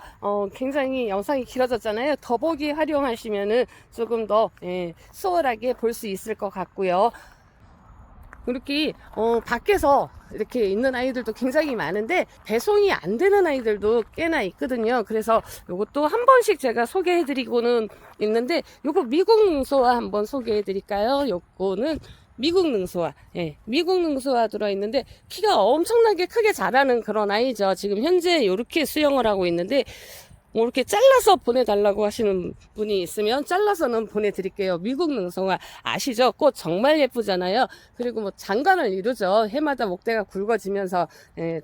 S1: 굉장히 영상이 길어졌잖아요. 더보기 활용하시면은 조금 더 수월하게 볼 수 있을 것 같고요. 이렇게 밖에서 이렇게 있는 아이들도 굉장히 많은데 배송이 안 되는 아이들도 꽤나 있거든요. 그래서 이것도 한 번씩 제가 소개해 드리고는 있는데, 요거 미국 능소화 한번 소개해 드릴까요? 요거는 미국 능소화, 미국 능소화 들어있는데 키가 엄청나게 크게 자라는 그런 아이죠. 지금 현재 이렇게 수영을 하고 있는데 뭐 이렇게 잘라서 보내달라고 하시는 분이 있으면 잘라서는 보내드릴게요. 미국 능소화 아시죠? 꽃 정말 예쁘잖아요. 그리고 뭐 장관을 이루죠. 해마다 목대가 굵어지면서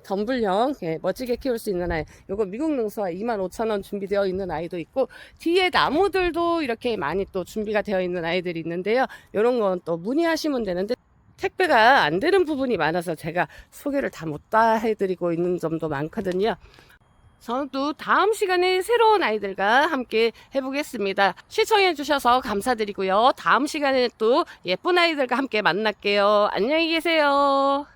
S1: 덤불형 멋지게 키울 수 있는 아이. 요거 미국 능소화 25,000원 준비되어 있는 아이도 있고, 뒤에 나무들도 이렇게 많이 또 준비가 되어 있는 아이들이 있는데요. 요런 건 또 문의하시면 되는데 택배가 안 되는 부분이 많아서 제가 소개를 다 못 다 해드리고 있는 점도 많거든요. 저는 또 다음 시간에 새로운 아이들과 함께 해보겠습니다. 시청해 주셔서 감사드리고요. 다음 시간에 또 예쁜 아이들과 함께 만날게요. 안녕히 계세요.